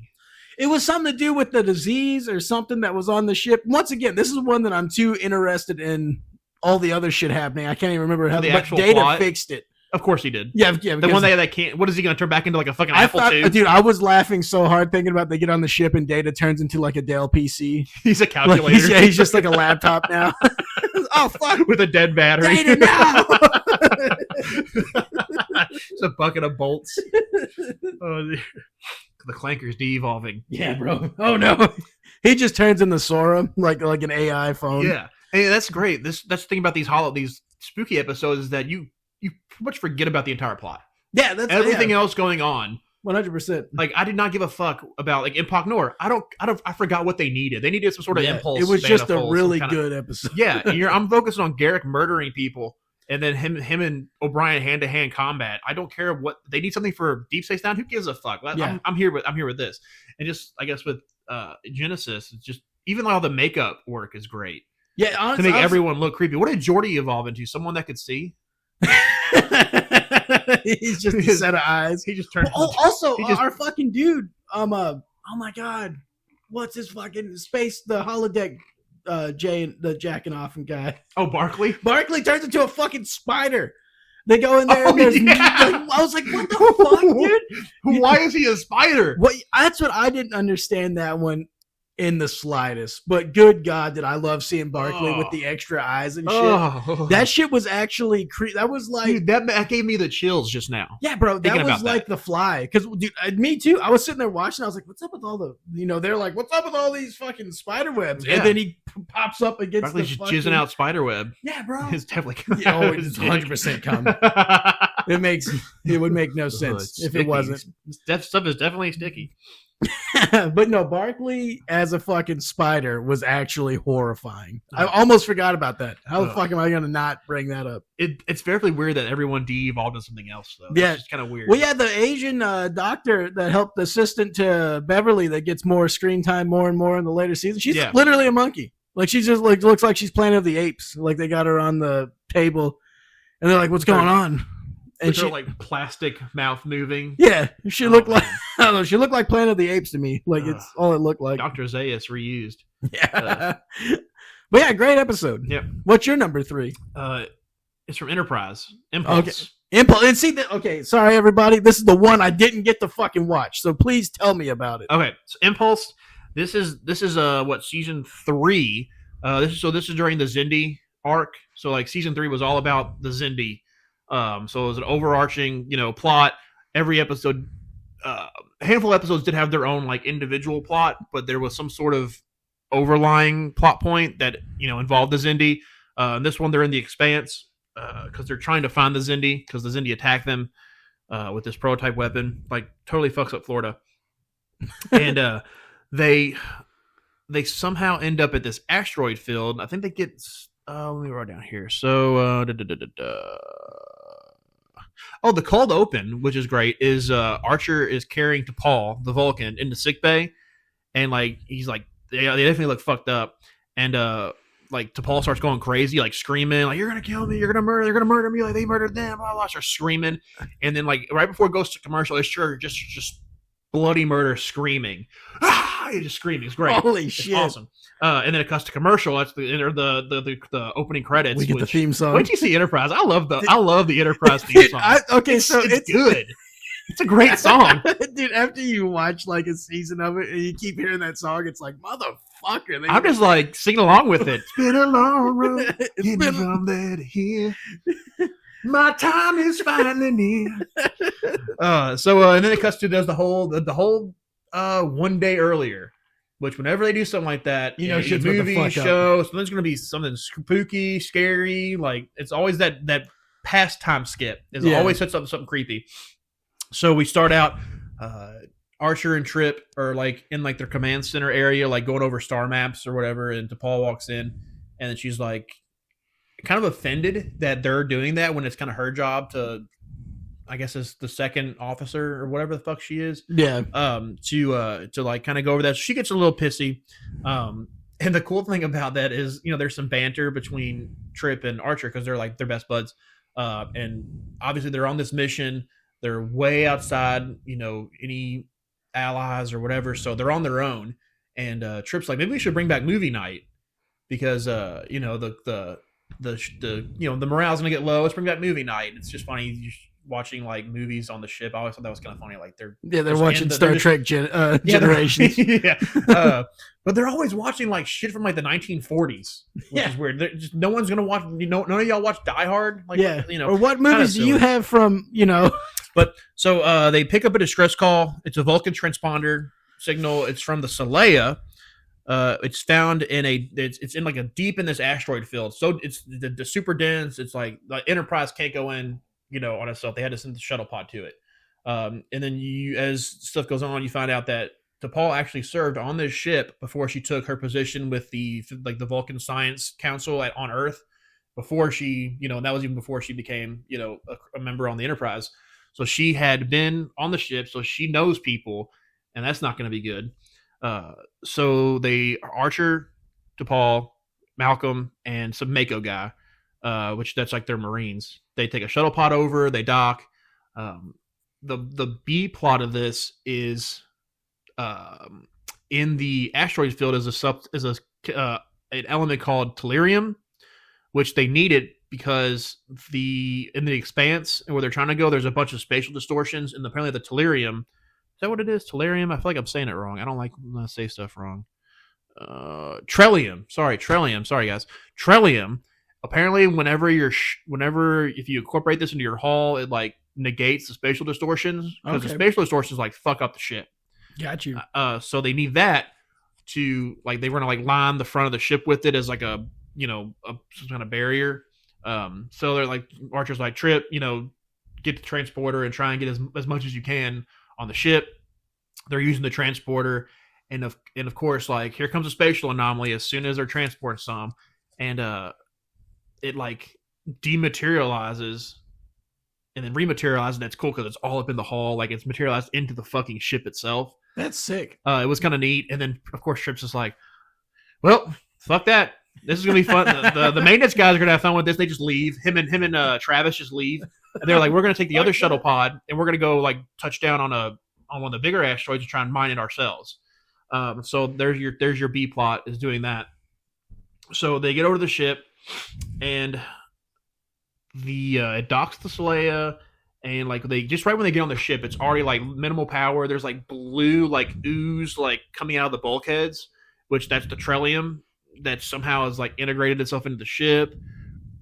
It was something to do with the disease or something that was on the ship. Once again, this is one that I'm too interested in all the other shit happening. I can't even remember how The but actual Data plot? fixed it. Of course he did. Yeah. The because one that can't. What is he going to turn back into like a fucking I Apple thought, II? dude, I was laughing so hard thinking about they get on the ship and Data turns into like a Dell PC. He's a Like, calculator. he's just like a laptop now. Oh fuck, with a dead battery. Data now. It's a bucket of bolts. Oh, the Clanker's de-evolving. Yeah, bro. Oh no, he just turns into Sora like an AI phone. Yeah, hey, that's great. That's the thing about these spooky episodes is that you pretty much forget about the entire plot. Yeah, that's Everything else going on. 100%. Like I did not give a fuck about like Impact Nor. I forgot what they needed. They needed some sort of impulse. It was just a manifold, some really kind of- good episode. Yeah, and I'm focused on Garrick murdering people, and then him and O'Brien hand to hand combat. I don't care what they need something for Deep Space Nine. Who gives a fuck? Yeah. I'm here with this, and just I guess with Genesis, it's just even all the makeup work is great Yeah, to honestly, make everyone look creepy. What did Geordi evolve into? Someone that could see? he's just a set of eyes. He just turned. Oh, also, he just- our fucking dude. Oh my god, what's his fucking space? The holodeck, the jacking off and guy. Oh, Barkley. Barkley turns into a fucking spider. They go in there. And Oh, there's yeah. I was like, what the fuck, dude? Why is he a spider? What? That's what I didn't understand that one in the slightest. But good God, did I love seeing Barkley with the extra eyes and shit. Oh, That shit was actually that was like, dude, that gave me the chills just now. yeah, bro, that Thinking was about like The Fly. Because, dude, me too. I was sitting there watching. I was like, what's up with all the, they're like, what's up with all these fucking spider webs? Yeah. And then he pops up against Barkley's the just fucking, jizzing out spiderweb. Yeah, bro. It's definitely. Yeah, oh, it's 100% coming. It would make no sense if Sticky. it wasn't. That stuff is definitely sticky. But no, Barkley as a fucking spider was actually horrifying. I Oh. almost forgot about that. How the Ugh. fuck am I going to not bring that up? It's very weird that everyone de-evolved into something else, though. Yeah. It's just kind of weird. Well, yeah, the Asian doctor that helped the assistant to Beverly that gets more screen time more and more in the later season. She's Yeah. literally a monkey. Like she just like looks like she's Planet of the Apes. Like they got her on the table, and they're like, "What's going on?" And With her, she, like plastic mouth moving. yeah, she Oh, looked like man. I don't know. She looked like Planet of the Apes to me. Like Ugh. it's all it looked like. Dr. Zaius reused. Yeah. But yeah, great episode. Yep. What's your number 3? It's from Enterprise. Impulse. Okay. Impulse. And see that. Okay, sorry everybody. This is the one I didn't get to fucking watch. So please tell me about it. Okay. So Impulse. This is what, season 3. This is during the Zindi arc. So like season 3 was all about the Zindi. So it was an overarching, plot. Every episode, a handful of episodes did have their own like individual plot, but there was some sort of overlying plot point that involved the Zindi. This one, they're in the Expanse because they're trying to find the Zindi because the Zindi attack them with this prototype weapon, like totally fucks up Florida, and they somehow end up at this asteroid field. I think they get. Let me write down here. So, oh, the cold open, which is great, is Archer is carrying T'Pol, the Vulcan, into sickbay, and like he's like, they definitely look fucked up, and like T'Pol starts going crazy, like screaming, like you're gonna kill me, they're gonna murder me, like they murdered them, blah blah. Starts screaming, and then like right before it goes to commercial, it's sure just bloody murder, screaming, you're just screaming. It's great. Holy It's shit. awesome. And then it cuts to commercial. That's the opening credits. We get the which- theme song. Wait till you see Enterprise. I love the Enterprise theme Dude, song. okay, so it's good. It's a great song. Dude, after you watch like a season of it and you keep hearing that song, it's like, motherfucker. I'm just like singing along with it. It's been a long road It's getting been- from there to here. My time is finally near. And then it cuts to does the whole 1 day earlier, which whenever they do something like that, You know a shit's about to movie, fuck up. show, so there's going to be something spooky, scary. Like it's always that pastime skip. It Yeah. always sets up something creepy. So we start out. Archer and Trip are like in like their command center area, like going over star maps or whatever, and T'Pol walks in, and then she's like kind of offended that they're doing that when it's kind of her job to, I guess, as the second officer or whatever the fuck she is, Yeah. to like kind of go over that. So she gets a little pissy. And the cool thing about that is, there's some banter between Trip and Archer because they're best buds. And obviously they're on this mission. They're way outside, any allies or whatever. So they're on their own. And Trip's like, maybe we should bring back movie night because, the morale's gonna get low. Let's bring back movie night. It's just funny watching like movies on the ship. I always thought that was kind of funny. Like they're They're just watching in the- Star they're Trek Generations. yeah. But they're always watching like shit from like the 1940s, which Yeah. is weird. No one's gonna watch. None of y'all watch Die Hard. Like, Yeah. Or what movies do you silly. have from, So they pick up a distress call. It's a Vulcan transponder signal. It's from the Saleya. It's found in it's in like a deep in this asteroid field. So it's the super dense. It's like the Enterprise can't go in, on itself. They had to send the shuttle pod to it. And then as stuff goes on, you find out that T'Pol actually served on this ship before she took her position with the Vulcan Science Council on Earth. Before she, that was even before she became, a member on the Enterprise. So she had been on the ship, so she knows people, and that's not going to be good. So they Archer, T'Pol, Malcolm, and some Mako guy, which that's like their Marines. They take a shuttle pod over, they dock. The B plot of this is in the asteroid field is an element called tellurium, which they needed because in the Expanse and where they're trying to go, there's a bunch of spatial distortions, and apparently the tellurium. Is that what it is? Tellurium? I feel like I'm saying it wrong. I don't like when I say stuff wrong. Trellium. Sorry, guys. Trellium. Apparently, if you incorporate this into your hull, it like negates the spatial distortions because the Okay. spatial distortions like fuck up the ship. Got you. So they need that to like they were gonna like line the front of the ship with it as like a some kind of barrier. So they're like Archer's like Trip, get the transporter and try and get as much as you can on the ship. they're using the transporter, and of course, like here comes a spatial anomaly as soon as they're transporting some, and it like dematerializes and then rematerializes, and it's cool because it's all up in the hull, like it's materialized into the fucking ship itself. That's sick. It was kind of neat, and then of course Trip's just like, well, fuck that. This is gonna be fun. The maintenance guys are gonna have fun with this. They just leave. Him and Travis just leave. And they're like, we're gonna take the other shuttle pod and we're gonna go like touch down on one of the bigger asteroids and try and mine it ourselves. So there's your B plot is doing that. So they get over to the ship and it docks the Saleya, and like they just right when they get on the ship, it's already like minimal power. There's like blue like ooze like coming out of the bulkheads, which that's the Trellium that somehow has like integrated itself into the ship,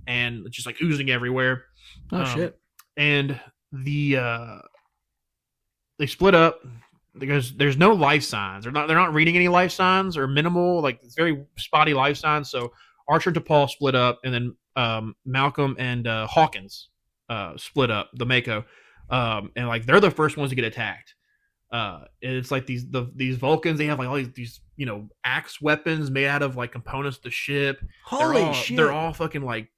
and it's just like oozing everywhere. Oh shit! And they split up because there's no life signs. They're not reading any life signs or minimal, like it's very spotty life signs. So Archer and T'Pol split up, and then Malcolm and Hawkins split up, the Mako, and like they're the first ones to get attacked. And it's like these Vulcans, they have like all these axe weapons made out of like components of the ship. Holy shit! They're all fucking like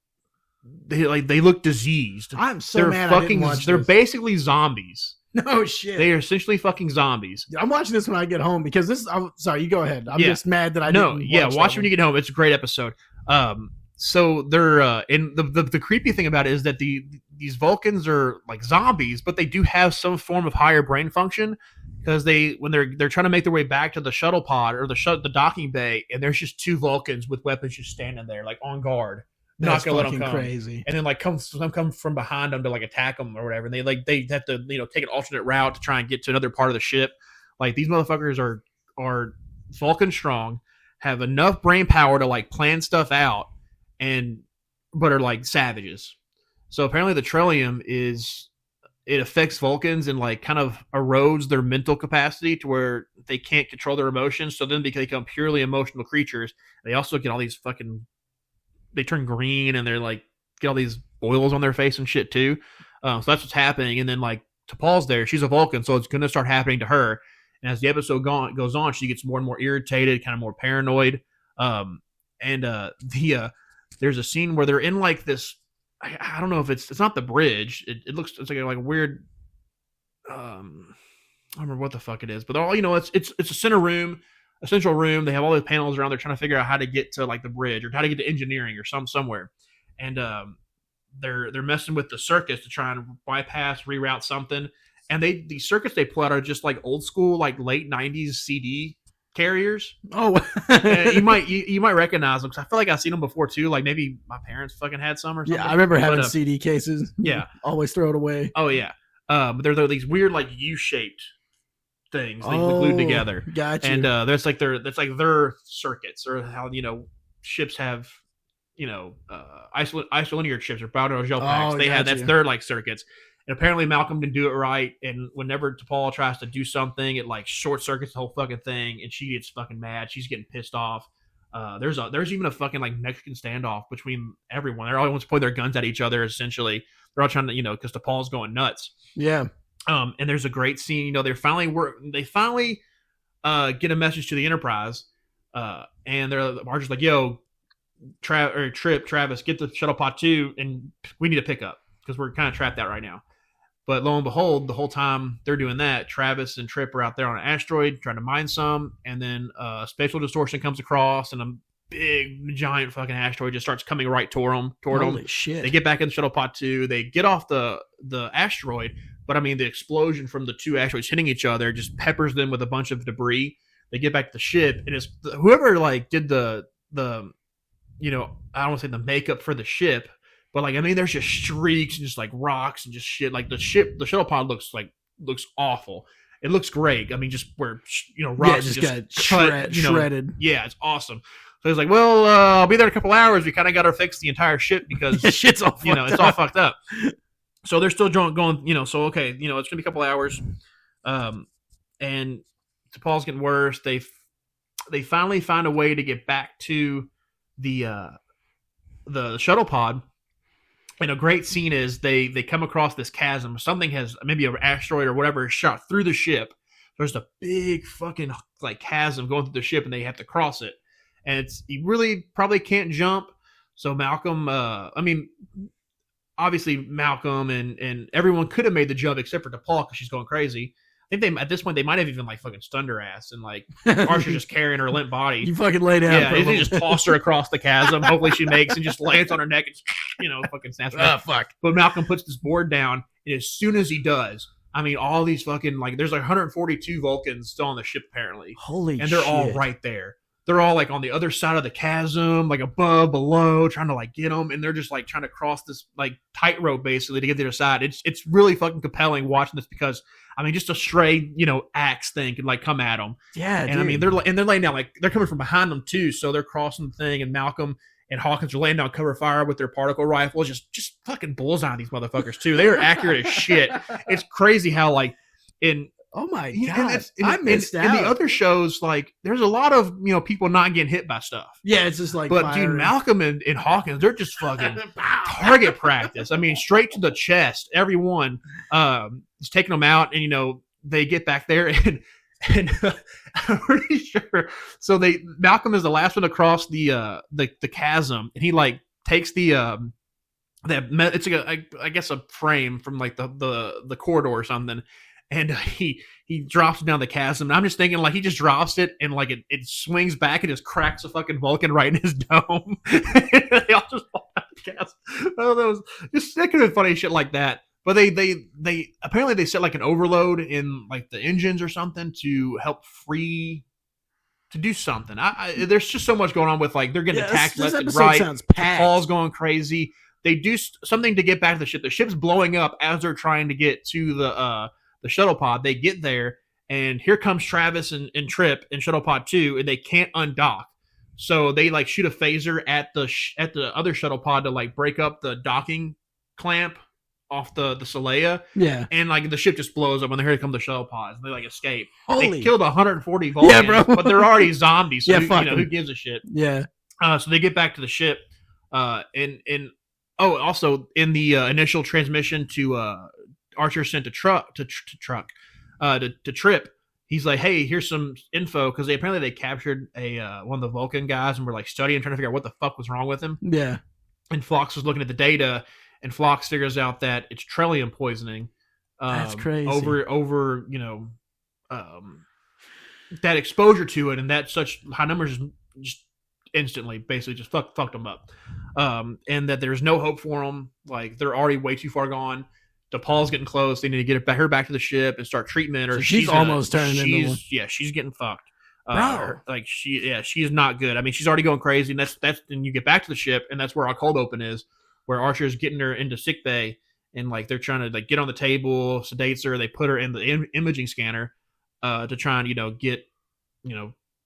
they look diseased. I'm so they're mad fucking, I didn't watch they're this. basically zombies. No shit. They are essentially fucking zombies. I'm watching this when I get home because this. I'm sorry, you go ahead. I'm Yeah. just mad that I No, didn't. yeah, watch watch that when you get home. It's a great episode. So they're and the creepy thing about it is that these Vulcans are like zombies, but they do have some form of higher brain function because when they're trying to make their way back to the shuttle pod or the docking bay, and there's just two Vulcans with weapons just standing there like on guard. That's Not gonna let fucking them come. crazy. And then like come from behind them to like attack them or whatever. And they have to take an alternate route to try and get to another part of the ship. Like these motherfuckers are Vulcan strong, have enough brain power to like plan stuff out, but are like savages. So apparently the Trellium it affects Vulcans and like kind of erodes their mental capacity to where they can't control their emotions. So then they become purely emotional creatures. They also get all these fucking, they turn green and they're like get all these boils on their face and shit too. So that's what's happening. And then like T'Pol's there, she's a Vulcan, so it's going to start happening to her. And as the episode goes on, she gets more and more irritated, kind of more paranoid. There's a scene where they're in like this. I don't know if it's not the bridge. It looks it's like a weird. I don't remember what the fuck it is, but all it's a center room, a central room. They have all those panels around. They're trying to figure out how to get to like the bridge or how to get to engineering or somewhere, and they're messing with the circuits to try and bypass, reroute something. And the circuits they pull out are just like old school, like late '90s CD carriers. Oh, you might recognize them because I feel like I've seen them before too. Like maybe my parents fucking had some or something. yeah, I remember having But, CD cases. Yeah. Always throw it away. Oh yeah. But they're these weird like U-shaped things they glued together. Gotcha. And that's like their circuits, or how ships have isolinear ships or powder gel packs. They have that's their like circuits. And apparently Malcolm didn't do it right, and whenever T'Pol tries to do something, it like short circuits the whole fucking thing, and she gets fucking mad. She's getting pissed off. There's even a fucking like Mexican standoff between everyone. They're all pointing their guns at each other. Essentially, they're all trying to because T'Pol's going nuts. Yeah. And there's a great scene. They finally get a message to the Enterprise, and Marge's like, "Yo, Travis, get the shuttle pod 2, and we need to pick up because we're kind of trapped out right now." But lo and behold, the whole time they're doing that, Travis and Trip are out there on an asteroid trying to mine some, and then spatial distortion comes across, and a big, giant fucking asteroid just starts coming right toward them. Holy shit. They get back in the shuttle pod 2. They get off the asteroid, but I mean, the explosion from the two asteroids hitting each other just peppers them with a bunch of debris. They get back to the ship, and it's whoever like did the I don't want to say the makeup for the ship, but like, I mean, there's just streaks and just like rocks and just shit. Like the shuttle pod looks awful. It looks great. I mean, just where rocks just got cut, shredded. Yeah, it's awesome. So he's like, well, I'll be there in a couple hours. We kind of got to fix the entire ship because shit's all it's all fucked up. So they're still going. So okay, it's gonna be a couple hours. And T'Pol's getting worse. They finally find a way to get back to the shuttle pod. And a great scene is they come across this chasm. Something has, maybe an asteroid or whatever, shot through the ship. there's a big fucking like chasm going through the ship, and they have to cross it. And he really probably can't jump. So Malcolm, obviously Malcolm and everyone could have made the jump except for DePaul because she's going crazy. I think they at this point they might have even like fucking stunned her ass and like Archer just carrying her limp body. You fucking lay down. Yeah, they just toss her across the chasm. Hopefully she makes and just lands on her neck and fucking snaps her. Oh fuck! But Malcolm puts this board down, and as soon as he does, all these fucking like there's like 142 Vulcans still on the ship apparently. Holy and they're shit. all right there. They're all like on the other side of the chasm, like above, below, trying to like get them, and they're just like trying to cross this like tightrope basically to get to the other side. It's really fucking compelling watching this because just a stray axe thing could like come at them. Yeah, and dude. they're laying down like they're coming from behind them too, so they're crossing the thing, and Malcolm and Hawkins are laying down cover fire with their particle rifles, just fucking bullseye these motherfuckers too. They are accurate as shit. It's crazy how like in. Oh my god! I missed out. In the other shows, like there's a lot of people not getting hit by stuff. Yeah, it's just like. But dude, Malcolm and Hawkins, they're just fucking target practice. Straight to the chest. Everyone is taking them out, and they get back there, and I'm pretty sure. So Malcolm is the last one to cross the chasm, and he like takes the it's like I guess a frame from like the corridor or something. And he drops it down the chasm. And I'm just thinking, like, he just drops it and, like, it swings back and just cracks a fucking Vulcan right in his dome. They all just fall down the chasm. Oh, that was just sick and funny shit like that. But they apparently they set, like, an overload in, like, the engines or something to help free... to do something. There's just so much going on with, like, they're getting attacked left and right. Paul's going crazy. They do something to get back to the ship. The ship's blowing up as they're trying to get to the shuttle pod. They get there, and here comes Travis and Trip in shuttle pod 2, and they can't undock. So they like shoot a phaser at the other shuttle pod to like break up the docking clamp off the Saleya. Yeah, and like the ship just blows up, and here come the shuttle pods. And they like escape. Holy. They killed 140 Vulcans, yeah, bro. but they're already zombies. So who gives a shit? Yeah. So they get back to the ship, and also in the initial transmission to Archer sent to Trip. He's like, hey, here's some info because apparently they captured one of the Vulcan guys and were like studying, trying to figure out what the fuck was wrong with him. Yeah. And Phlox was looking at the data, and Phlox figures out that it's trillium poisoning. That's crazy. Over that exposure to it, and that such high numbers just instantly basically just fucked them up. And that there's no hope for them. Like they're already way too far gone. DePaul's getting close. They need to get her back to the ship and start treatment. Or so she's almost turning into one. Yeah, she's getting fucked. Bro. She's not good. She's already going crazy, and that's then you get back to the ship, and that's where our cold open is, where Archer's getting her into sick bay, and like they're trying to like get on the table, sedates her. They put her in the imaging scanner to try and get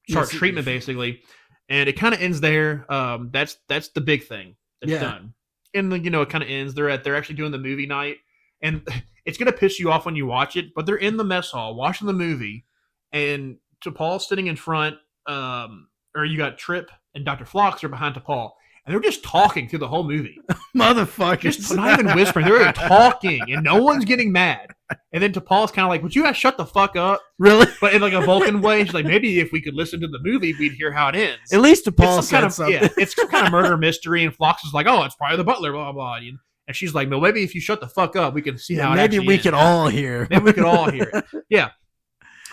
start treatment basically, and it kind of ends there. That's the big thing that's done, and then it kind of ends. They're actually doing the movie night. And it's going to piss you off when you watch it, but they're in the mess hall watching the movie, and T'Pol's sitting in front, or you got Trip and Dr. Phlox are behind T'Pol, and they're just talking through the whole movie. Motherfuckers. Just not even whispering. They're talking, and no one's getting mad. And then T'Pol's kind of like, would you guys shut the fuck up? Really? But in like a Vulcan way. She's like, maybe if we could listen to the movie, we'd hear how it ends. At least T'Pol said something. Yeah, it's some kind of murder mystery, and Phlox is like, oh, it's probably the butler, blah, blah, blah. And she's like, well, maybe if you shut the fuck up, we can see how it actually maybe we ends. could all hear. Maybe we could all hear it. Yeah.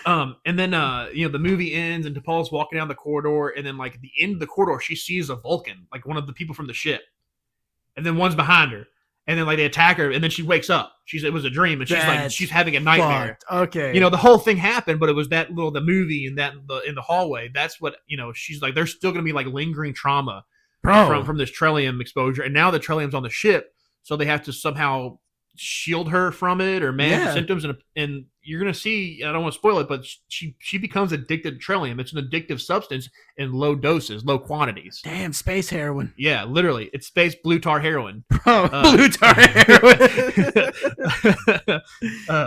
And then, the movie ends, and T'Pol's walking down the corridor, and then, like, at the end of the corridor, she sees a Vulcan, like one of the people from the ship. And then one's behind her. And then, like, they attack her, and then she wakes up. It was a dream, and she's having a nightmare. Fucked. Okay. The whole thing happened, but it was the movie and in the hallway. That's what, she's like, there's still going to be, like, lingering trauma from this Trillium exposure. And now the Trillium's on the ship. So they have to somehow shield her from it or manage the symptoms. And you're going to see, I don't want to spoil it, but she becomes addicted to Trillium. It's an addictive substance in low doses, low quantities. Damn, space heroin. Yeah, literally. It's space blue tar heroin. Bro, blue tar heroin.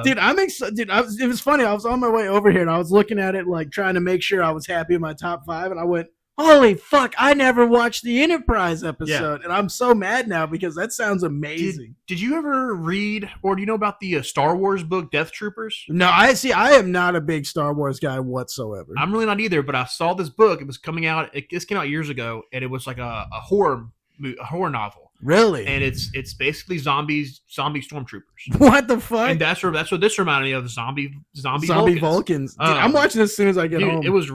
Dude, it was funny. I was on my way over here, and I was looking at it, like, trying to make sure I was happy in my top 5, and I went, holy fuck, I never watched the Enterprise episode. And I'm so mad now because that sounds amazing. Did you ever read or do you know about the Star Wars book Death Troopers? No, I am not a big Star Wars guy whatsoever. I'm really not either, but I saw this book. It was coming out. This came out years ago, and it was like a horror novel. Really? And it's basically zombie stormtroopers. What the fuck? And that's what this reminded me of, zombie Vulcans. Dude, I'm watching this as soon as I get home. It was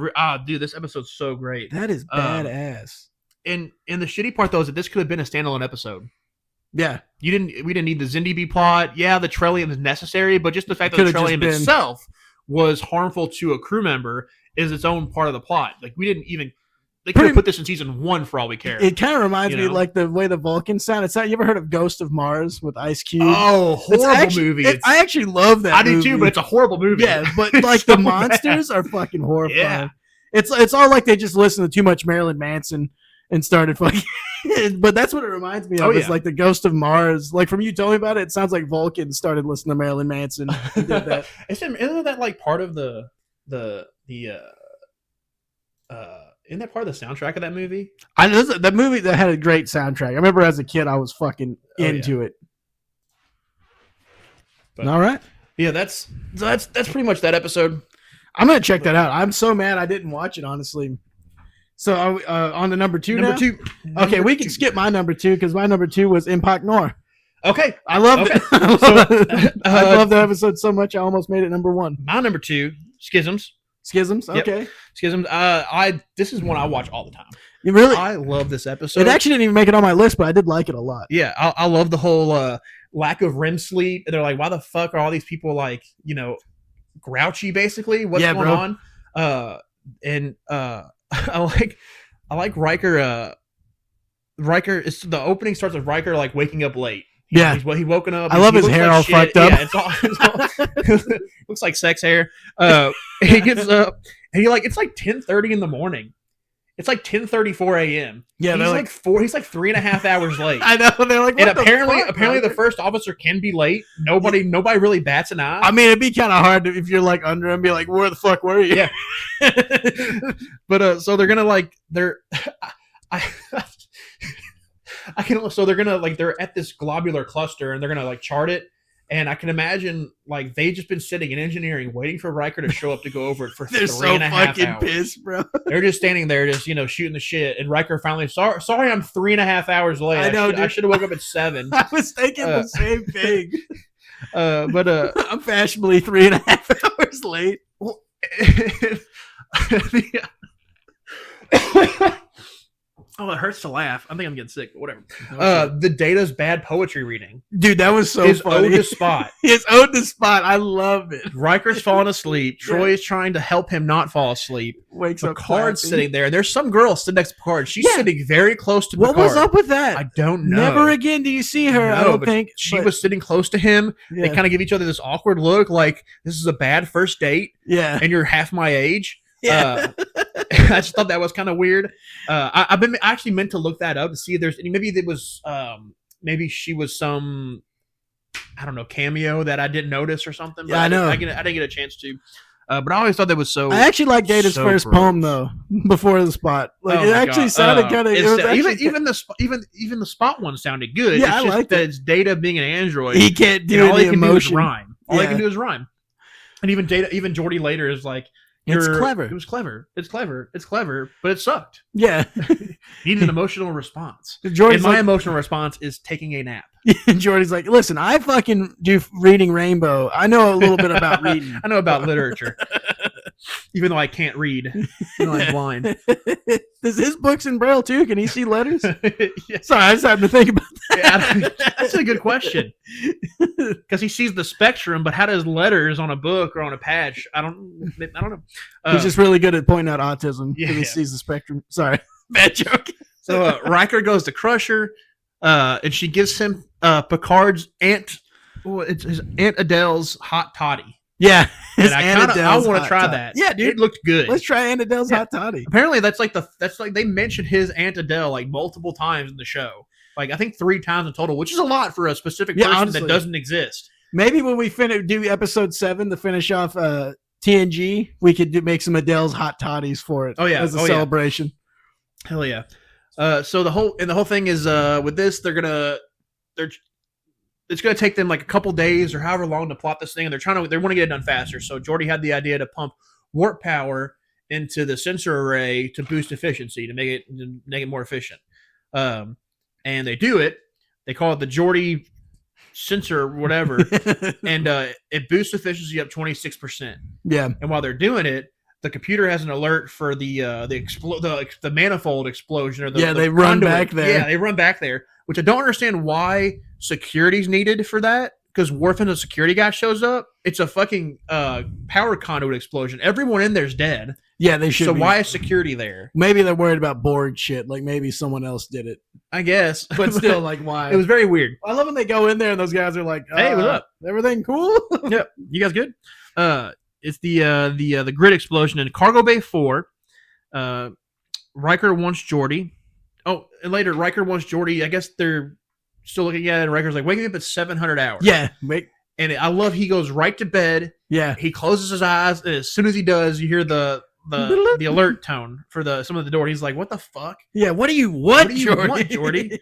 dude, this episode's so great. That is badass. And the shitty part though is that this could have been a standalone episode. Yeah. We didn't need the Zindeby plot. Yeah, the Trellium is necessary, but just the fact that the Trellium itself was harmful to a crew member is its own part of the plot. Like we didn't even. They could have put this in season 1 for all we care. It kind of reminds me like the way the Vulcans sound. It's not, you ever heard of Ghost of Mars with Ice Cube? Oh, horrible movie. I actually love that movie. I do too, but it's a horrible movie. Yeah, but like the monsters are fucking horrifying. Yeah. It's all like they just listened to too much Marilyn Manson and started fucking. But that's what it reminds me of. It's like the Ghost of Mars. Like from you telling me about it, it sounds like Vulcans started listening to Marilyn Manson and did that. Isn't that like part of isn't that part of the soundtrack of that movie? I know that movie that had a great soundtrack. I remember as a kid, I was fucking into it. But, all right, yeah, that's pretty much that episode. I'm gonna check that out. I'm so mad I didn't watch it, honestly. So are we, on the number 2 now? Okay, we can skip my number 2 because my number 2 was Impact Noir. Okay, I loved it. I love that episode so much. I almost made it number 1. My number 2, Schisms. Okay. Yep. Schisms. This is one I watch all the time. You really? I love this episode. It actually didn't even make it on my list, but I did like it a lot. Yeah, I love the whole lack of REM sleep. They're like, why the fuck are all these people like, grouchy? Basically, what's going on? I like Riker. Riker. The opening starts with Riker like waking up late. He's woken up. I love his hair all fucked up. Yeah, it's all looks like sex hair. He gets up and it's like 10:30 in the morning. It's like 10:34 a.m. Yeah, he's like 3.5 hours late. I know. They're like, what and apparently the first officer can be late. Nobody really bats an eye. I mean, it'd be kind of hard if you're like under him, be like, where the fuck were you? Yeah. But so they're gonna so they're gonna they're at this globular cluster and they're gonna chart it, and I can imagine they just been sitting in engineering waiting for Riker to show up to go over it for they're 3.5 so fucking hours. Pissed, bro. They're just standing there just shooting the shit, and Riker finally sorry I'm 3.5 hours late. I know, I should have woke up at 7. I was thinking the same thing. But I'm fashionably 3.5 hours late. Well, oh, it hurts to laugh. I think I'm getting sick, but whatever. The Data's bad poetry reading. Dude, that was so funny. His ode to Spot. His ode to Spot. I love it. Riker's falling asleep. Troy is trying to help him not fall asleep. Wakes up. Picard's sitting there. There's some girl sitting next to Picard. She's sitting very close to Picard. What was up with that? I don't know. Never again do you see her. I don't think. She was sitting close to him. Yeah. They kind of give each other this awkward look like this is a bad first date. Yeah. And you're half my age. Yeah. I just thought that was kind of weird. I actually meant to look that up to see if there's maybe she was some cameo that I didn't notice or something. Yeah, I know. I didn't get a chance to. But I always thought that was so. I actually like Data's first poem though. Before the Spot, it actually sounded kind of. Even the Spot one sounded good. Yeah, I like that. It's Data being an android. He can't do any emotion. Rhyme. All he can do is rhyme. And even Geordi later is like. It's clever. It was clever. It's clever, but it sucked. Yeah. Needed an emotional response. And my emotional response is taking a nap. And Jordy's like, listen, I fucking do Reading Rainbow. I know a little bit about reading. I know about literature. Even though I can't read. Even though I'm blind. Does his book's in Braille too? Can he see letters? Yeah. Sorry, I just happened to think about that. Yeah, that's a good question. Because he sees the spectrum, but how does letters on a book or on a patch? I don't know. He's just really good at pointing out autism because he sees the spectrum. Sorry, bad joke. So Riker goes to Crusher, and she gives him Picard's aunt. Oh, it's his Aunt Adele's hot toddy. Yeah, and I want to try that. Yeah, dude, it looked good. Let's try Aunt Adele's hot toddy. Apparently, that's like they mentioned his Aunt Adele multiple times in the show. I think 3 times in total, which is a lot for a specific person that doesn't exist. Maybe when we do episode 7 to finish off TNG, we could make some Adele's hot toddies for it. Oh yeah, as a celebration. Hell yeah. So the whole thing is with this they're it's gonna take them like a couple days or however long to plot this thing, and they want to get it done faster. So Jordy had the idea to pump warp power into the sensor array to boost efficiency to make it more efficient. And they do it. They call it the Jordy sensor or whatever, and it boosts efficiency up 26%. Yeah. And while they're doing it, the computer has an alert for the manifold explosion or they run conduit. back there. Yeah, they run back there, which I don't understand why security's needed for that. Because Worf and the security guy shows up, it's a fucking power conduit explosion. Everyone in there's dead. Yeah, they should. So be. Why is security there? Maybe they're worried about Borg shit. Like maybe someone else did it. I guess, But still, like why? it was very weird. I love when they go in there and those guys are like, Hey, what's up? Everything cool? Yep, you guys good? It's the grid explosion in Cargo Bay 4. Riker wants Geordi. Oh, and later Riker wants Geordi. I guess they're still looking at it, and Riker's like, wake me up at 700 hours. Yeah. Wait. And I love he goes right to bed. Yeah. He closes his eyes, and as soon as he does, you hear the alert tone for someone at the door. He's like, "What the fuck? Yeah. What do you want, Jordy?"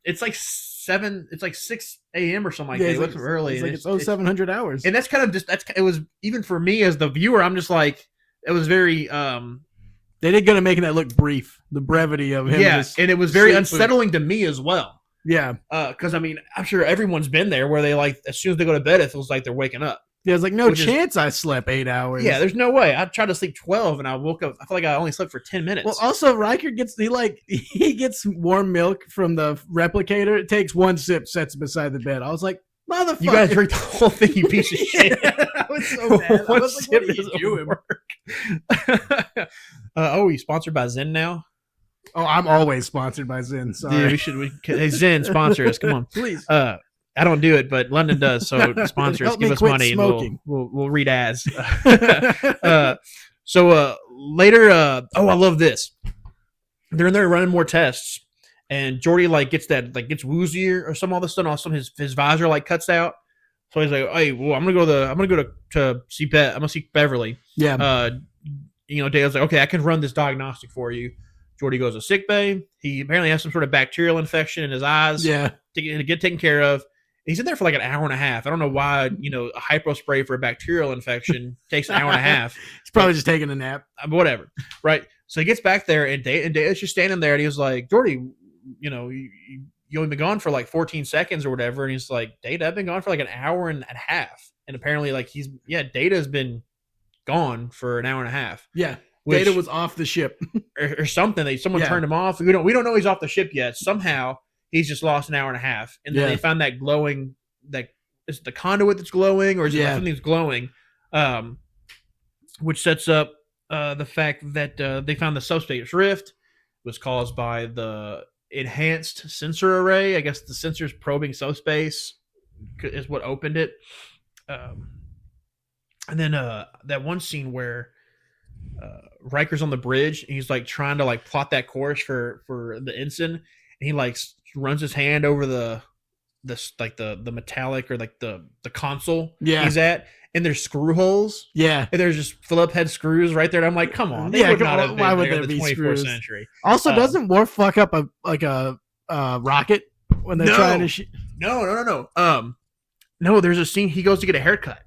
It's like 6 a.m. or something like that. It looks early. It's 700 hours. And that's kind of it was even for me as the viewer. I'm just like, it was very they did good at making that look brief. The brevity of him. Yeah, and it was very unsettling to me as well. Yeah. Because I mean, I'm sure everyone's been there where they like as soon as they go to bed, it feels like they're waking up. Yeah, it's like no chance I slept 8 hours. Yeah, there's no way. I tried to sleep 12 and I woke up. I feel like I only slept for 10 minutes. Well, also Riker gets he gets warm milk from the replicator. It takes one sip, sets it beside the bed. I was like, motherfucker, you gotta drink the whole thing, you piece of shit. I was so mad. I was like, what are you doing? He's sponsored by Zen now. Oh, I'm always sponsored by Zen. Sorry. Dude, hey, Zen, sponsor us. Come on, please. I don't do it, but London does. So sponsor us, give us money, smoking. and we'll read ads. So later, I love this. They're in there running more tests, and Geordi gets woozier or some all of a sudden. All of a sudden, his visor like cuts out. So he's like, "Hey, well, I'm gonna go to see I'm gonna see Beverly." Yeah. Dale's like, "Okay, I can run this diagnostic for you." Geordi goes to sick bay. He apparently has some sort of bacterial infection in his eyes. Yeah. To get taken care of. He's in there for like an hour and a half. I don't know why, a hypo spray for a bacterial infection takes an hour and a half. He's probably just taking a nap. Whatever. Right. So he gets back there and Data's just standing there and he was like, Geordi, you only been gone for like 14 seconds or whatever. And he's like, Data, I've been gone for like an hour and a half. And apparently like Data's been gone for an hour and a half. Yeah. Data was off the ship. or something. Someone turned him off. We don't know he's off the ship yet. Somehow he's just lost an hour and a half. And then they found that glowing, is it the conduit that's glowing or is it something that's glowing? Which sets up the fact that they found the subspace rift was caused by the enhanced sensor array. I guess the sensors probing subspace is what opened it. And then that one scene where Riker's on the bridge and he's like trying to like plot that course for the ensign, and he like runs his hand over the metallic or like the console he's at, and there's screw holes. Yeah, and there's just Philip head screws right there. And I'm like, come on, they would not have been why would there in the 24th screws? Century. Also, doesn't Worf fuck up a rocket when they're trying to? No. No, there's a scene he goes to get a haircut.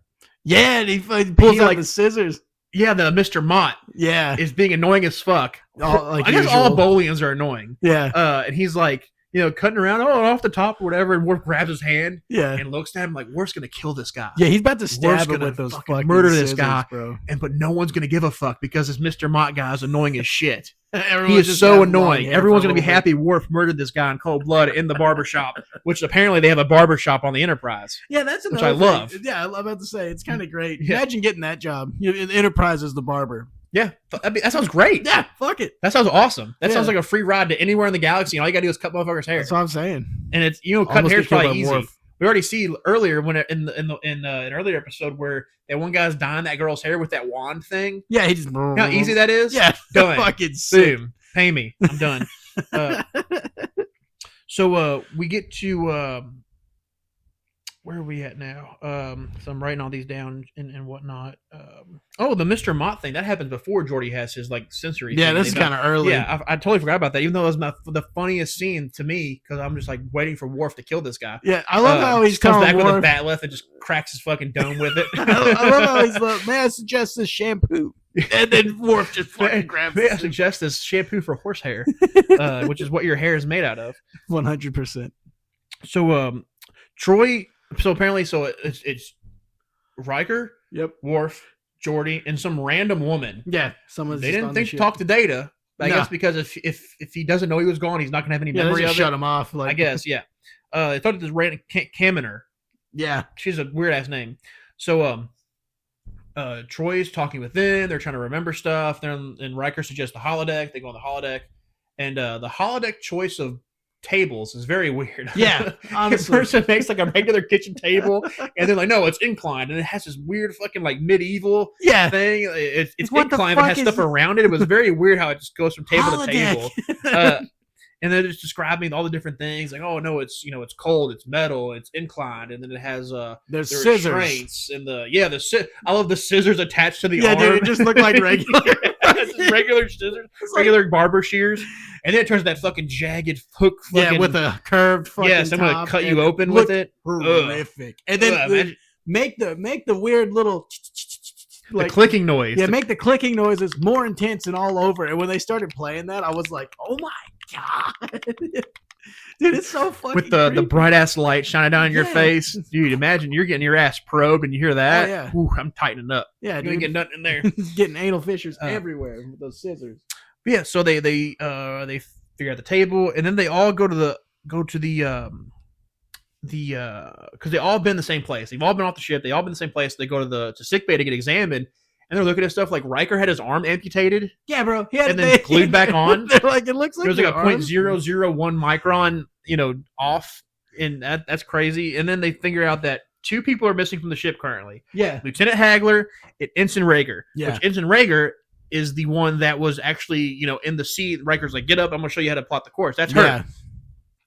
Yeah, and he pulls out the scissors. Yeah, the Mr. Mott. Yeah, is being annoying as fuck. I guess all Bolians are annoying. Yeah, and he's like, cutting around, off the top or whatever, and Worf grabs his hand, and looks at him like, Worf's gonna kill this guy. Yeah, he's about to stab him with those fucking murder scissors, this guy, bro. But no one's gonna give a fuck because this Mr. Mott guy is annoying as shit. He is so annoying. Everyone's gonna be happy Worf murdered this guy in cold blood in the barbershop, which apparently they have a barbershop on the Enterprise. Yeah, that's which I love. Yeah, I'm about to say it's kind of great. Yeah. Imagine getting that job. Enterprise is the barber. Yeah, that sounds great. Yeah, fuck it. That sounds awesome. That sounds like a free ride to anywhere in the galaxy. And all you gotta do is cut motherfuckers' hair. That's what I'm saying. And it's cutting hair is probably easy. Worf. We already see earlier when in an earlier episode where that one guy's dyeing that girl's hair with that wand thing. Yeah, he just. You know how easy that is. Yeah, done. Fucking sick. Boom. Pay me. I'm done. So we get to where are we at now? So I'm writing all these down and whatnot. Oh, the Mr. Mott thing that happens before Jordy has his like sensory. Yeah, thing. this is kind of early. Yeah, I totally forgot about that. Even though it was the funniest scene to me because I'm just like waiting for Worf to kill this guy. Yeah, I love how he's comes telling back with Worf, a bat left and just cracks his fucking dome with it. I love how he's like, may I suggest this shampoo? And then Worf just fucking grabs May I it. suggest this shampoo for horsehair, which is what your hair is made out of. 100%. So, Troy. So apparently, it's Riker, Yep. Worf, Geordi, and some random woman. Yeah, someone's They just didn't on think the to ship. talk to Data. I No. guess because if he doesn't know he was gone, he's not gonna have any Yeah, memory they of just it. shut him off. Like, I guess, yeah. I thought it was random Kaminer. Yeah. She's a weird ass name. So Troy's talking with them. They're trying to remember stuff. And Riker suggests the holodeck. They go on the holodeck, and the holodeck choice of tables is very weird. Yeah, The honestly. person makes like a regular kitchen table, and they're like, no, it's inclined, and it has this weird fucking like medieval Yeah. thing. It's What the inclined, but fuck has is stuff around it. It was very weird how it just goes from table to table. Holodeck. And they're just describing all the different things, like, oh no, it's it's cold, it's metal, it's inclined, and then it has There's the scissors. restraints and I love the scissors attached to the Yeah, arm. dude, it just looked like regular. It's just regular scissors, regular barber shears, and then it turns that fucking jagged hook. Fucking, Yeah, with a curved fucking yeah, someone top, cut you and open looked with it. horrific. And then Imagine make the weird little the clicking noise. Yeah, make the clicking noises more intense and all over. And when they started playing that, I was like, "Oh my god, dude, it's so fucking." With the creepy. bright ass light shining down on your Yeah. face, dude. Imagine you're getting your ass probed and you hear that. Oh, yeah. Ooh, I'm tightening up. Yeah, You ain't dude, getting nothing in there. getting anal fissures Uh, everywhere with those scissors. But yeah, so they figure out the table, and then they all go to the because they all been in the same place. They've all been off the ship. They all been in the same place. They go to sick bay to get examined, and they're looking at stuff like Riker had his arm amputated Yeah, bro. He had and then glued back on. They're like, it looks like There was like your a arm- 0.001 micron, off, and that's crazy. And then they figure out that two people are missing from the ship currently: Yeah, Lieutenant Hagler and Ensign Rager. Yeah. Which Ensign Rager is the one that was actually in the sea. Riker's like, "Get up! I'm gonna show you how to plot the course." That's her. yeah,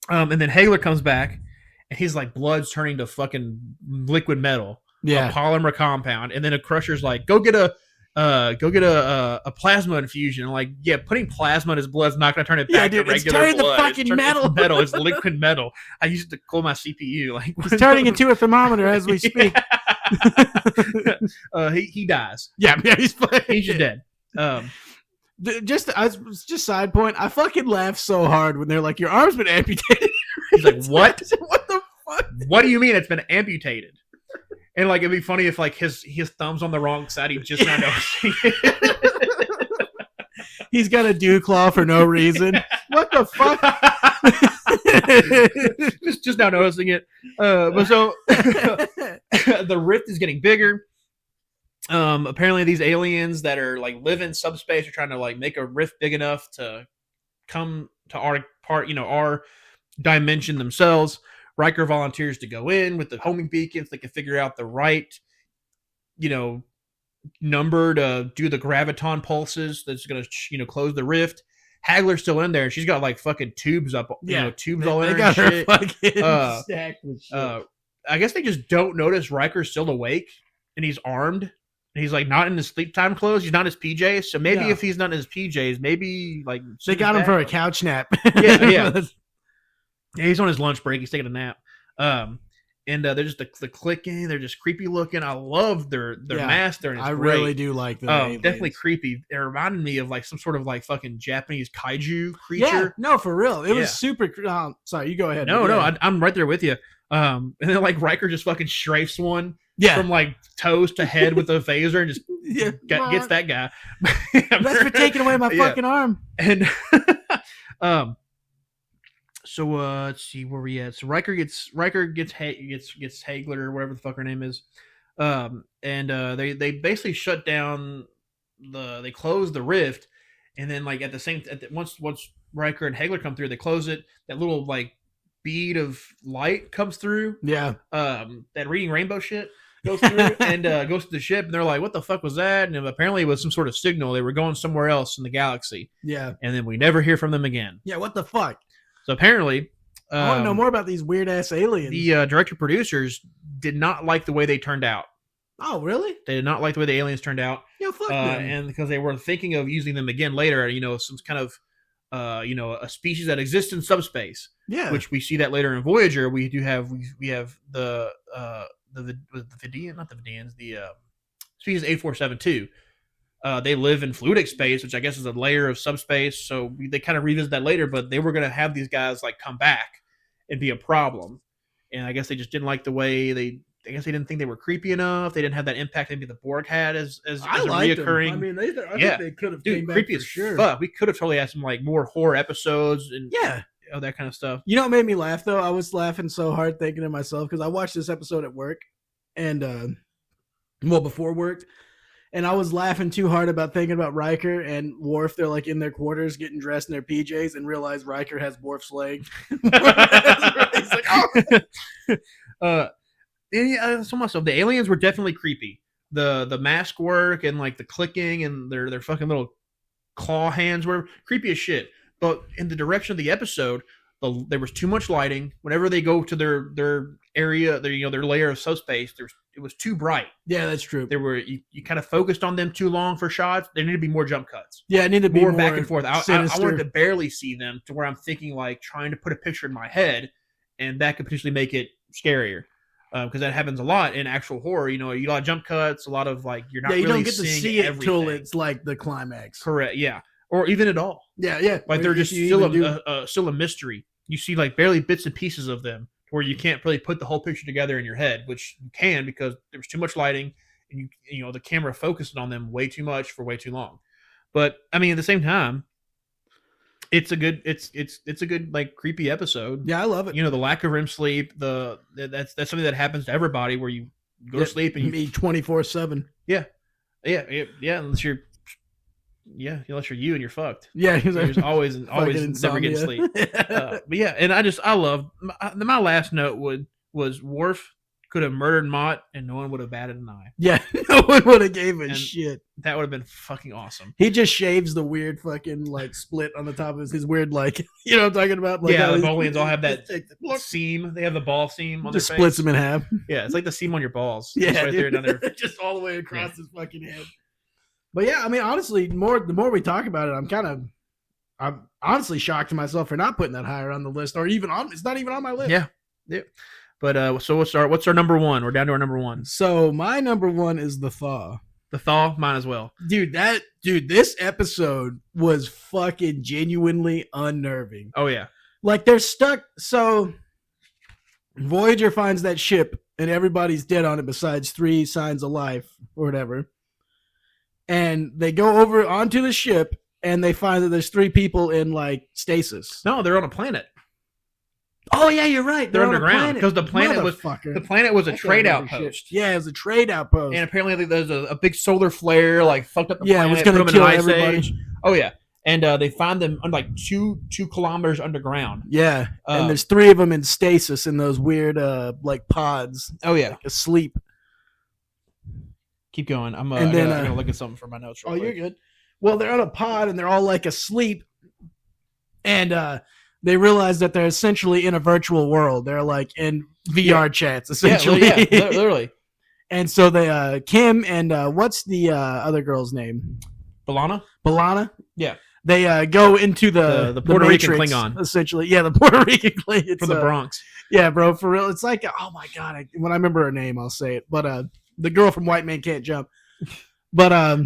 And then Hagler comes back, and his like blood's turning to fucking liquid metal, a yeah. polymer compound. And then a Crusher's like, go get a plasma infusion. And like, yeah, putting plasma in his blood's not going to turn it Yeah, back dude, to it's regular turning the blood. fucking metal. It's metal. It's liquid metal. I used to cool my CPU. Like, It's turning into a thermometer as we speak. he dies. Yeah, he's He's just dead. Just side point. I fucking laughed so hard when they're like, "Your arm's been amputated." He's like, what? What the fuck? What do you mean it's been amputated? And like, it'd be funny if like his thumb's on the wrong side. He just not noticing it. He's got a dew claw for no reason. What the fuck? just now noticing it. But so the rift is getting bigger. Apparently these aliens that are like live in subspace are trying to like make a rift big enough to come to our part, our dimension themselves. Riker volunteers to go in with the homing beacons. They can figure out the right, number to do the graviton pulses that's going to, close the rift. Hagler's still in there, and she's got like fucking tubes up, tubes all in They her got and her shit. fucking stacked with shit. I guess they just don't notice Riker's still awake and he's armed. And he's like not in his sleep time clothes. He's not in his PJs. So maybe Yeah. if he's not in his PJs, maybe like They got him for a couch nap. Yeah. Yeah, he's on his lunch break. He's taking a nap. And they're just the clicking. They're just creepy looking. I love their Yeah, mask. There, and it's I great. really do like the aliens. Definitely creepy. It reminded me of like some sort of like fucking Japanese kaiju creature. Yeah, no, for real. It Yeah. was super. Sorry, you go ahead. No, Yeah. I'm right there with you. And then like Riker just fucking strafes one Yeah, from like toes to head with a phaser and just yeah. gets that guy. That's for taking away my Yeah. fucking arm. And so let's see where we at. So Riker gets Hagler or whatever the fuck her name is. And they basically shut down they close the rift, and then like once Riker and Hagler come through, they close it. That little like bead of light comes through. Yeah, That reading rainbow shit goes through and goes to the ship, and they're like, "What the fuck was that?" And apparently it was some sort of signal. They were going somewhere else in the galaxy, yeah, and then we never hear from them again. yeah. What the fuck? So apparently, I want to know more about these weird ass aliens. The director producers did not like the way they turned out. Oh, really? They did not like the way the aliens turned out. Yeah, fuck them. And because they were thinking of using them again later, some kind of, a species that exists in subspace. Yeah. Which we see that later in Voyager. We do have we have the Vidian, not the Vidians, the species 8472. They live in fluidic space, which I guess is a layer of subspace. So they kind of revisit that later, but they were going to have these guys like come back and be a problem. And I guess they just didn't like the way I guess they didn't think they were creepy enough. They didn't have that impact maybe the Borg had as a reoccurring. Them. I mean, I think they could have came back creepy for as sure. fuck. We could have totally had some like more horror episodes and that kind of stuff. You know what made me laugh though? I was laughing so hard thinking to myself because I watched this episode at work and before work. And I was laughing too hard about thinking about Riker and Worf. They're like in their quarters getting dressed in their PJs and realize Riker has Worf's leg. He's like, oh. So myself, the aliens were definitely creepy. The mask work and like the clicking and their fucking little claw hands were creepy as shit. But in the direction of the episode, there was too much lighting. Whenever they go to their area, their layer of subspace, it was too bright. Yeah, that's true. There were you kind of focused on them too long for shots. There needed to be more jump cuts. Yeah, it needed to be more back and forth. I wanted to barely see them to where I'm thinking like trying to put a picture in my head, and that could potentially make it scarier. Because that happens a lot in actual horror. You a lot of jump cuts, a lot of like you're not. Yeah, you really don't get to see it until it's like the climax. Correct. Yeah, or even at all. Yeah. Like they're just still a mystery. You see like barely bits and pieces of them, where you can't really put the whole picture together in your head, which you can because there was too much lighting, and the camera focused on them way too much for way too long. But I mean, at the same time, it's a good like creepy episode. Yeah, I love it. The lack of REM sleep, that's something that happens to everybody where you go to sleep and you eat 24/7. Yeah, unless you're you and you're fucked. Yeah, you're always never getting sleep. But yeah, and I love my last note was Worf could have murdered Mott and no one would have batted an eye. Yeah, no one would have gave a shit. That would have been fucking awesome. He just shaves the weird fucking like split on the top of his weird like you know what I'm talking about? Like the Bolians all have that seam. They have the ball seam on just their face. Splits them in half. Yeah, it's like the seam on your balls. Yeah, right there down there. Just all the way across his fucking head. But yeah, I mean, honestly, the more we talk about it, I'm honestly shocked to myself for not putting that higher on the list, or even on. It's not even on my list. Yeah. But so what's our number one? We're down to our number one. So my number one is the Thaw. The Thaw, mine as well. Dude, this episode was fucking genuinely unnerving. Oh yeah, like they're stuck. So Voyager finds that ship, and everybody's dead on it besides 3 signs of life or whatever. And they go over onto the ship, and they find that there's 3 people in like stasis. No, they're on a planet. Oh yeah, you're right. They're underground because the planet was a trade outpost. Yeah, it was a trade outpost. And apparently there's a big solar flare like fucked up the planet. Yeah, it was going to kill everybody. Age. Oh yeah, and they find them like 2 kilometers underground. Yeah, and there's 3 of them in stasis in those weird like pods. Oh yeah, like asleep. Keep going. I'm gonna look at something for my notes. You're good. Well, they're on a pod and they're all like asleep, and they realize that they're essentially in a virtual world. They're like in VR chats, essentially. Yeah, literally. And so they, Kim and what's the other girl's name? B'Elanna? Yeah. They go into the Puerto Rican Matrix, Klingon. Essentially. Yeah, the Puerto Rican Klingon. From the Bronx. Yeah, bro, for real. It's like, oh my God. When I remember her name, I'll say it. But the girl from White Man Can't Jump. But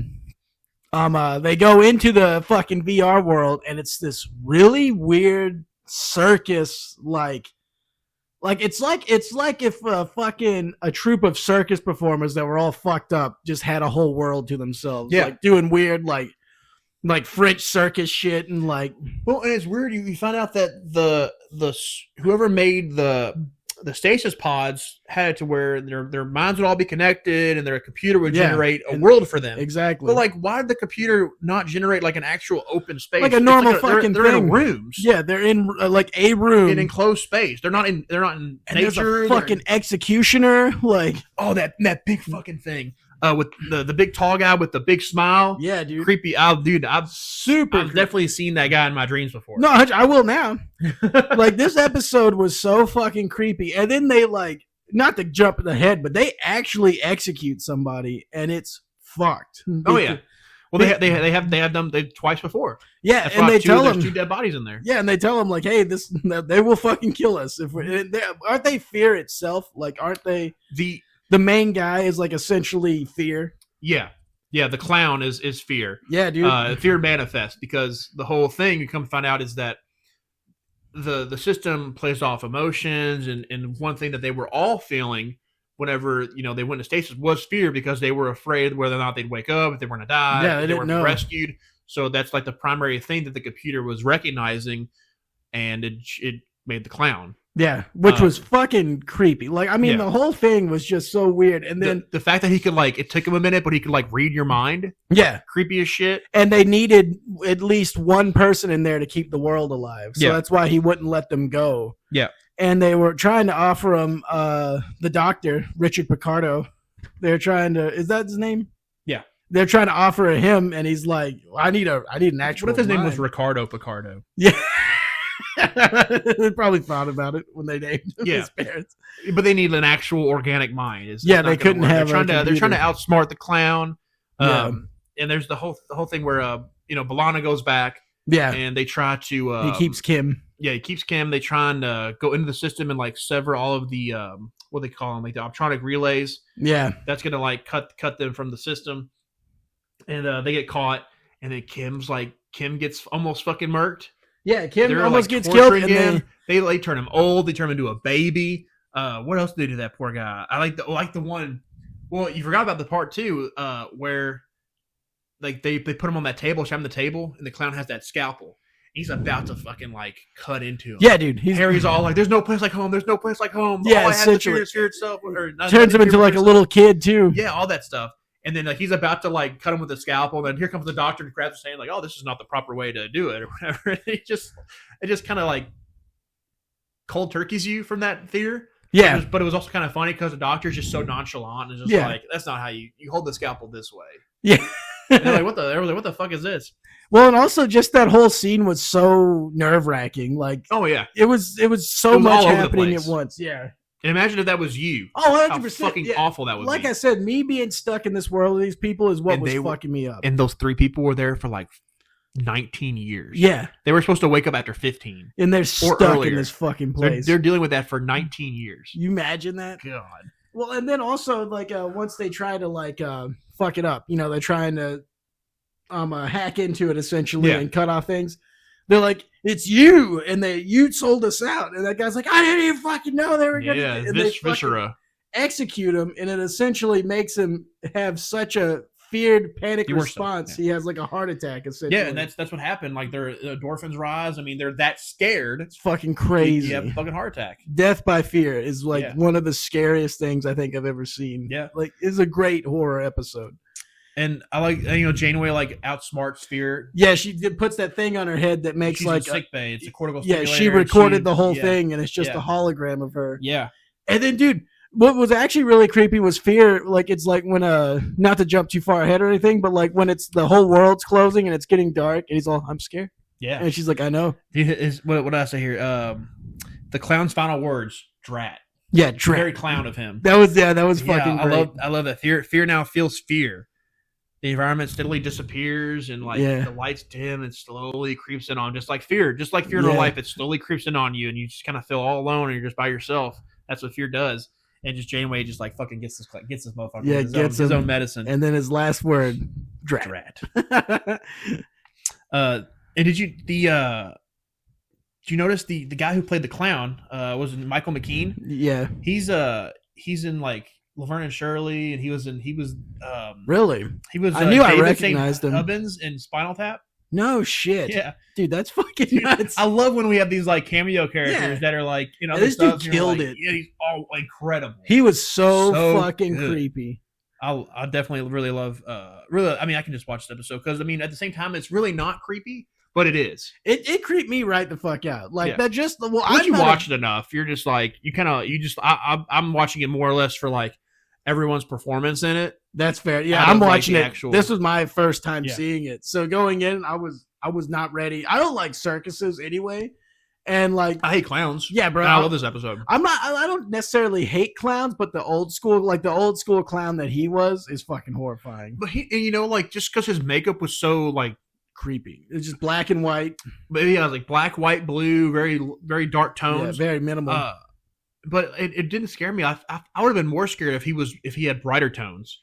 they go into the fucking VR world, and it's this really weird circus, like it's like if a troupe of circus performers that were all fucked up just had a whole world to themselves, like doing weird like French circus shit and like. Well, and it's weird. You find out that the whoever made the stasis pods had it to where their minds would all be connected and their computer would generate a world for them. Exactly. But like, why did the computer not generate like an actual open space? Like a normal fucking they're thing. In rooms. Yeah, they're in like a room in enclosed space. They're not in and nature. There's a fucking executioner. Like that big fucking thing. with the big tall guy with the big smile. Yeah, dude. Creepy. I've Super. definitely seen that guy in my dreams before. No, I will now. Like, this episode was so fucking creepy. And then they, like, not to jump in the head, but they actually execute somebody, and it's fucked. Oh, yeah. Well, they have done twice before. Yeah, That's and why they tell them there's 2 dead bodies in there. Yeah, and they tell them like, "Hey, they will fucking kill us if aren't they fear itself? Like, aren't they the main guy is like essentially fear? Yeah, the clown is fear. Yeah, dude. Fear manifests because the whole thing you come to find out is that the system plays off emotions, and one thing that they were all feeling whenever they went to stasis was fear because they were afraid whether or not they'd wake up, if they were going to die, yeah, if they didn't were know. rescued. So that's like the primary thing that the computer was recognizing, and it made the clown. Yeah, which was fucking creepy. Like, I mean, Yeah. the whole thing was just so weird. And then the fact that he could it took him a minute, but he could read your mind. Yeah, Creepy as shit. and they needed at least one person in there to keep the world alive. So Yeah. that's why he wouldn't let them go. Yeah. And they were trying to offer him the doctor, Richard Picardo. They're trying to, is that his name? Yeah. They're trying to offer him, and he's like, I need an actual. What if his name was mind." Ricardo Picardo? Yeah. They probably thought about it when they named him Yeah. his parents. But they need an actual organic mind. It's Yeah, not they gonna couldn't work. have They're a trying to computer. outsmart the clown. Yeah. And there's the whole thing where Balana goes back Yeah. and they try to He keeps Kim. he keeps Kim. They try and go into the system and sever all of the what they call them, the optronic relays. Yeah. That's gonna cut them from the system, and they get caught. And then Kim gets almost fucking murked. Yeah, Kim They're, almost gets torturing killed. And him. They turn him old. They turn him into a baby. What else did they do to that poor guy? I like the one. Well, you forgot about the part too, where they put him on that table, shove him on the table, and the clown has that scalpel. He's about to fucking cut into him. yeah, dude. Harry's all like, "There's no place like home. There's no place like home." Yeah, all I had to essentially. fear itself, or turns him into like a little kid too. yeah, all that stuff. And then he's about to cut him with a scalpel, and then here comes the doctor and grabs him saying "Oh, this is not the proper way to do it," or whatever. It just kind of cold turkeys you from that fear. Yeah. But it was also kind of funny because the doctor's just so nonchalant and just Yeah. that's not how you hold the scalpel this way. Yeah. And they're like, what the fuck is this? Well, and also just that whole scene was so nerve wracking. Like, Oh yeah. it was so It was much all over the happening place. at once. Yeah. And imagine if that was you. Oh, How 100%. fucking yeah. awful that would Like be. I said, me being stuck in this world of these people is what And was they were- fucking me up. And those 3 people were there for 19 years. Yeah. They were supposed to wake up after 15. And they're stuck earlier. in this fucking They're, place. they're dealing with that for 19 years. You imagine that? God. Well, and then also once they try to fuck it up, they're trying to hack into it essentially Yeah. and cut off things. They're like, "It's you," and you sold us out. And that guy's like, "I didn't even fucking know they were gonna." Yeah, and they fucking viscera. execute him, and it essentially makes him have such a feared panic You were so- response. yeah. He has a heart attack essentially. Yeah, and that's what happened. Their endorphins rise. I mean, they're that scared. it's fucking crazy. You have a fucking heart attack. Death by fear is Yeah. one of the scariest things I think I've ever seen. Yeah. It's a great horror episode. And I Janeway outsmarts fear. Yeah, she puts that thing on her head that makes She's in sick bay. It's a cortical yeah, she stimulator, and recorded the whole yeah. thing, and it's just Yeah. a hologram of her. Yeah. And then, dude, what was actually really creepy was fear. It's when not to jump too far ahead or anything, but when it's the whole world's closing and it's getting dark, and he's all, "I'm scared," Yeah. and she's like, "I know." What did I say here? The clown's final words, drat. Yeah, Very clown of him. That was fucking Yeah, great. I love that. Fear now feels fear. The environment steadily disappears and Yeah. the lights dim and slowly creeps in on just like fear in real Yeah. life. It slowly creeps in on you and you just kind of feel all alone and you're just by yourself. That's what fear does. And just Janeway just fucking gets this motherfucker. Yeah, with gets his him. own medicine. And then his last word, drat. Drat. And did you notice the guy who played the clown was Michael McKean? Yeah, He's in Laverne and Shirley, and he was really? I knew I David recognized St. him. Hubbins in Spinal Tap. No shit. Yeah, Dude, that's fucking Dude, nuts. I love when we have these cameo characters Yeah. that are This dude stuff, and you're killed like, it. Yeah, he's all incredible. He was so fucking good. creepy. I definitely really love really. I mean, I can just watch this episode because at the same time, it's really not creepy, but it is. It creeped me right the fuck out. Yeah. That just well, Once I'm you not watch it enough, you're just I'm watching it more or less for everyone's performance in it. That's fair. Yeah, Out I'm of, like, watching the it. actual- This was my first time Yeah. seeing it. So going in, I was not ready. I don't like circuses anyway. And like, I hate clowns. yeah, bro. And I love this episode. I don't necessarily hate clowns, but the old school clown that he was is fucking horrifying. But he, and, you know, like just because his makeup was so like, Creepy. It's just black and white. but yeah, like black, white, blue, very very dark Yeah, tones. very minimal. But it didn't scare me. I would have been more scared if he had brighter tones.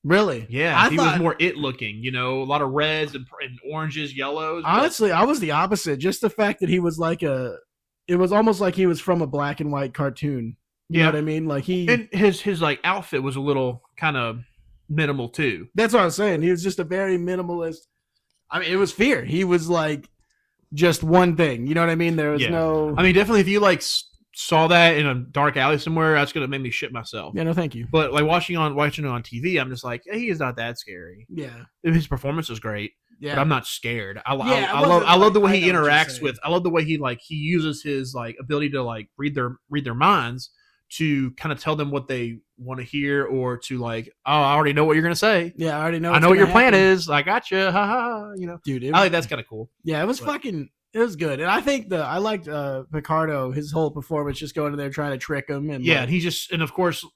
Really? Yeah, I if he thought- was more it looking. You know, a lot of reds and oranges, yellows. but- Honestly, I was the opposite. Just the fact that he was like it was almost like he was from a black and white cartoon. You know what I mean? Like and his like outfit was a little kind of minimal too. that's what I was saying. He was just a very minimalist. I mean, it was fear. He was like just one thing. You know what I mean? There was Yeah. no. I mean, definitely if you like saw that in a dark alley somewhere, that's gonna make me shit myself. Yeah, no, thank you. But like watching it on TV, I'm just like, he is not that scary. Yeah, His performance is great, yeah. but I'm not scared. I Yeah, I it love wasn't the like- way I he know what you're interacts saying. with. I love the way he uses his like ability to like read their minds to kind of tell them what they want to hear, or to like, oh, I already know what you're gonna say. Yeah, I already know. I what's know what your gonna plan happen. is. I got you. Ha ha. Ha. You know, Dude. I think that's kind of cool. Yeah, it was But- it was good, and I think I liked Picardo, his whole performance, just going in there trying to trick him, and Yeah, like, and he just, and of course,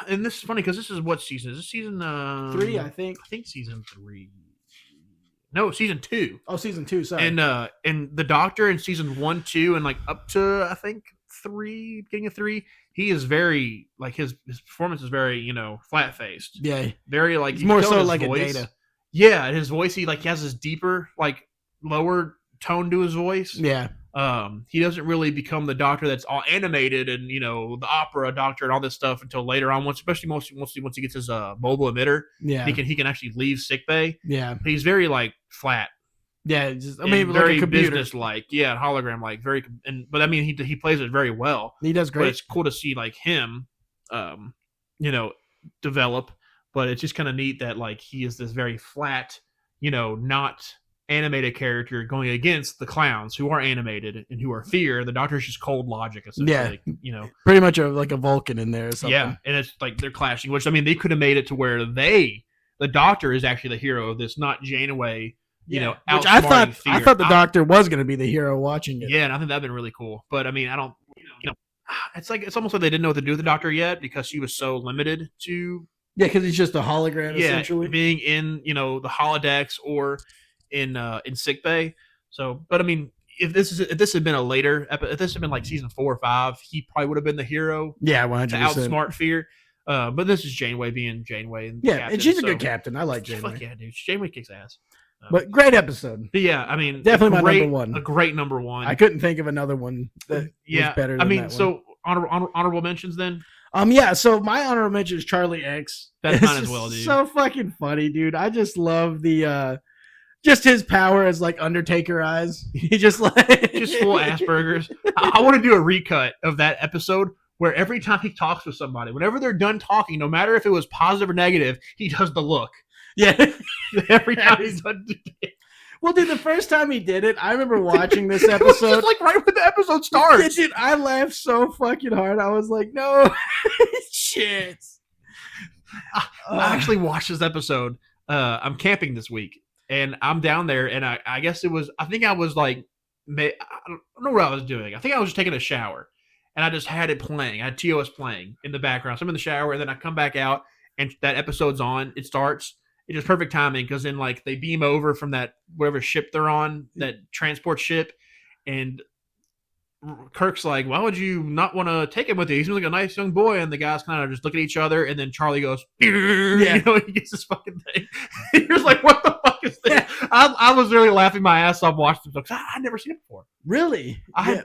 and this is funny because this is what season? Is this season 3, I think. I think season 3. No, season 2. Oh, season 2. Sorry. And the Doctor in season 1, 2, and like up to I think 3, beginning of 3, he is very like his performance is very, you know, flat faced, yeah, very like it's you more can tell so his like voice. a Data. Yeah, and his voice, he has this deeper, like lower tone to his voice. Yeah, He doesn't really become the Doctor that's all animated and, you know, the opera Doctor and all this stuff until later on. Once he gets his mobile emitter, yeah, he can actually leave sickbay. yeah, He's very like flat. yeah. Just, I And mean, like very a computer. business like, yeah, hologram like, very. But I mean, he plays it very well. He does But great. it's cool to see like him, you know, develop. But it's just kind of neat that like he is this very flat, you know, not animated character going against the clowns who are animated and who are fear. The Doctor's just cold logic, essentially. You know, Pretty much like a Vulcan in there or something. yeah, and it's like they're clashing. Which I mean, they could have made it to where the Doctor is actually the hero of this, not Janeway. You know, which I outsmarting thought Fear. the Doctor was going to be the hero watching it. Yeah, and I think that'd been really cool. But I mean, I don't. You know, it's almost like they didn't know what to do with the Doctor yet because she was so limited to Yeah, because he's just a hologram essentially. being in, you know, the holodecks or in sickbay. So, but I mean, if this had been a later if this had been like season 4 or 5, he probably would have been the hero Yeah, to 100%. outsmart Fear. But this is Janeway being Janeway, and the Yeah, captain, and she's a so- good captain. I like Fuck Janeway. yeah, dude! Janeway kicks ass. But great episode. But yeah, I mean, Definitely a my great, number one. A great number one. I couldn't think of another one that yeah, was better than I mean, that one. so honorable mentions then. Yeah, so my honorable mention is Charlie X. That's It's mine as just well, dude. So fucking funny, dude. I just love the just his power as like Undertaker eyes. He just like Just full Asperger's. I want to do a recut of that episode where every time he talks with somebody, whenever they're done talking, no matter if it was positive or negative, he does the look. Yeah. Every time he's done. Well, dude, the first time he did it, I remember watching this It was episode. just like right when the episode Yeah, starts. dude, I laughed so fucking hard. I was like, no, shit. I actually watched this episode. I'm camping this week, and I'm down there, and I guess it was. I think I was like, I don't know what I was doing. I think I was just taking a shower, and I just had it playing. I had TOS playing in the background. So I'm in the shower, and then I come back out, and that episode's on. It starts. It's just perfect timing because then like they beam over from that whatever ship they're on, that transport ship, and Kirk's like, "Why would you not want to take him with you? He seems like a nice young boy." And the guys kind of just look at each other, and then Charlie goes, Yeah. you know, he gets this fucking thing. You're just like, "What the fuck is this?" I was really laughing my ass off watching it. I'd never seen it before. Really? I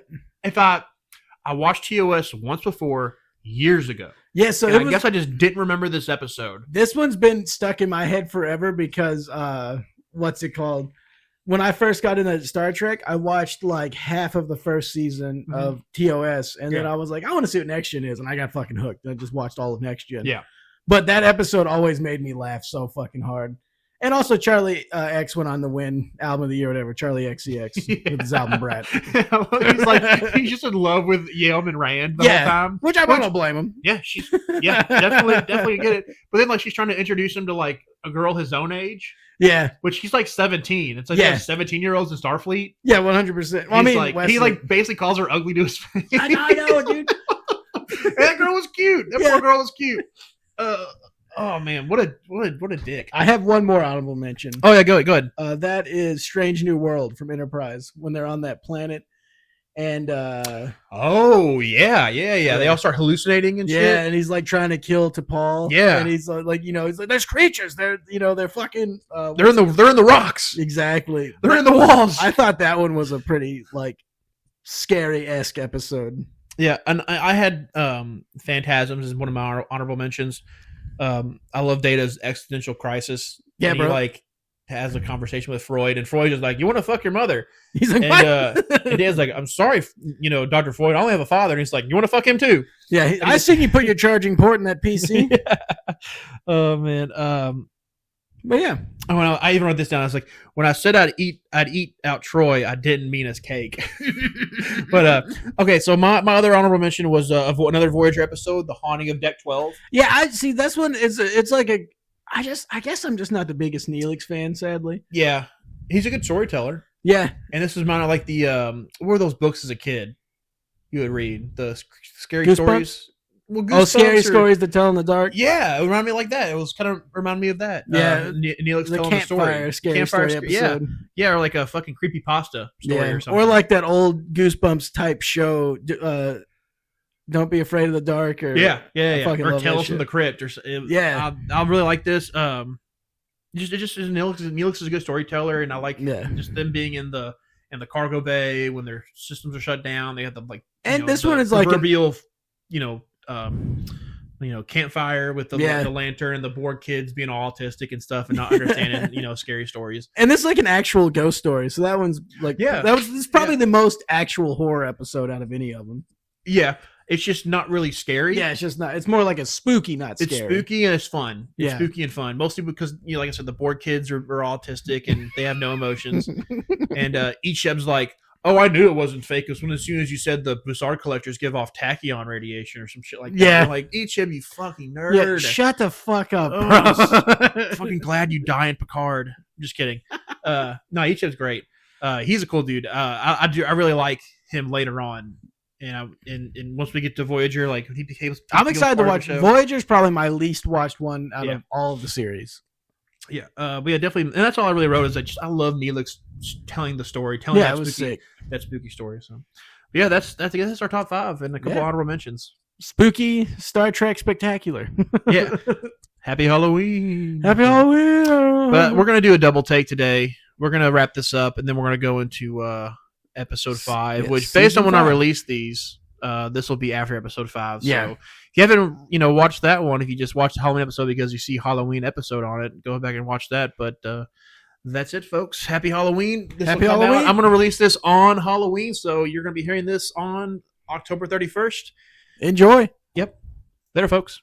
watched TOS once before years ago. Yeah, so And it I was, guess I just didn't remember this episode. this one's been stuck in my head forever because what's it called? When I first got into Star Trek, I watched like half of the first season Mhm. of TOS, and then Yeah. I was like, I want to see what Next Gen is, and I got fucking hooked. I just watched all of Next Gen. Yeah. But that episode always made me laugh so fucking hard. And also, Charlie X went on to win album of the year, whatever. Charlie XCX with his album Brat. He's just in love with Yeoman Rand the whole time. Which I don't blame him. Yeah, definitely get it. But then like she's trying to introduce him to like a girl his own age. Yeah, which he's like 17. It's like 17-year-olds in Starfleet. Yeah, 100%. Well, I mean, like, he like basically calls her ugly to his face. I know, dude. That girl was cute. That poor girl was cute. Oh man, what a dick. I have one more honorable mention. Oh yeah, go ahead. That is Strange New World from Enterprise when they're on that planet, and oh yeah, they all start hallucinating and shit. Yeah, and he's like trying to kill T'Pol. Yeah, and he's like, he's like, there's creatures. They're fucking. They're in the rocks. Exactly. They're in the walls. I thought that one was a pretty like scary-esque episode. Yeah, and I had Phantasms as one of my honorable mentions. I love Data's existential crisis. Yeah, bro. He like has a conversation with Freud, and Freud is like, "You want to fuck your mother?" He's like, and Data's like, "I'm sorry, Dr. Freud. I only have a father." And he's like, "You want to fuck him too?" Yeah, I see you put your charging port in that PC. Yeah. Oh man. But yeah, I even wrote this down. I was like, when I said I'd eat out Troy, I didn't mean as cake. But okay, so my other honorable mention was another Voyager episode, The Haunting of Deck 12. Yeah, I see. This one is it's like a. I guess I'm just not the biggest Neelix fan, sadly. Yeah, he's a good storyteller. Yeah, and this is mine. Like the what were those books as a kid you would read? The scary Goosebumps? Stories. Well, scary stories to tell in the dark. Yeah, it reminded me like that. It was kind of reminded me of that. Yeah, Neelix the telling the story. Scary story episode. Yeah, or like a fucking creepypasta story or something. Or like that old Goosebumps type show. Don't Be Afraid of the Dark. Or Or Tales from the Crypt. I really like this. Just Neelix is a good storyteller, and I like just them being in the cargo bay when their systems are shut down. They have the this one is like proverbial, campfire with the lantern and the Borg kids being all autistic and stuff and not understanding scary stories. And this is like an actual ghost story, so that one's like this is probably the most actual horror episode out of any of them. Yeah, it's just not really scary. Yeah, it's just not. It's more like a spooky, not scary. It's spooky and it's fun. It's Yeah, spooky and fun. Mostly because like I said, the Borg kids are autistic and they have no emotions. And Icheb's like, "Oh, I knew it wasn't fake." Because as soon as you said the Bussard collectors give off tachyon radiation or some shit like that, yeah, I'm like, Icheb, you fucking nerd. Yeah, shut the fuck up, bro. I'm fucking glad you die in Picard. I'm just kidding. No, Icheb's great. He's a cool dude. I really like him later on. And once we get to Voyager, like he became. I'm excited to watch. Voyager's probably my least watched one out of all of the series. Yeah, but yeah, definitely, and that's all I really wrote is I love Neelix telling the story, telling that spooky story. So, but yeah, that's I guess that's our top 5 and a couple honorable mentions. Spooky Star Trek Spectacular. Yeah, happy Halloween. Happy Halloween. But we're gonna do a double take today. We're gonna wrap this up, and then we're gonna go into episode 5, which based on when I release these, this will be after episode 5. Yeah. So if you haven't, watched that one, if you just watched the Halloween episode because you see Halloween episode on it, go back and watch that. But that's it, folks. Happy Halloween. Happy Halloween. I'm going to release this on Halloween, so you're going to be hearing this on October 31st. Enjoy. Yep. Later, folks.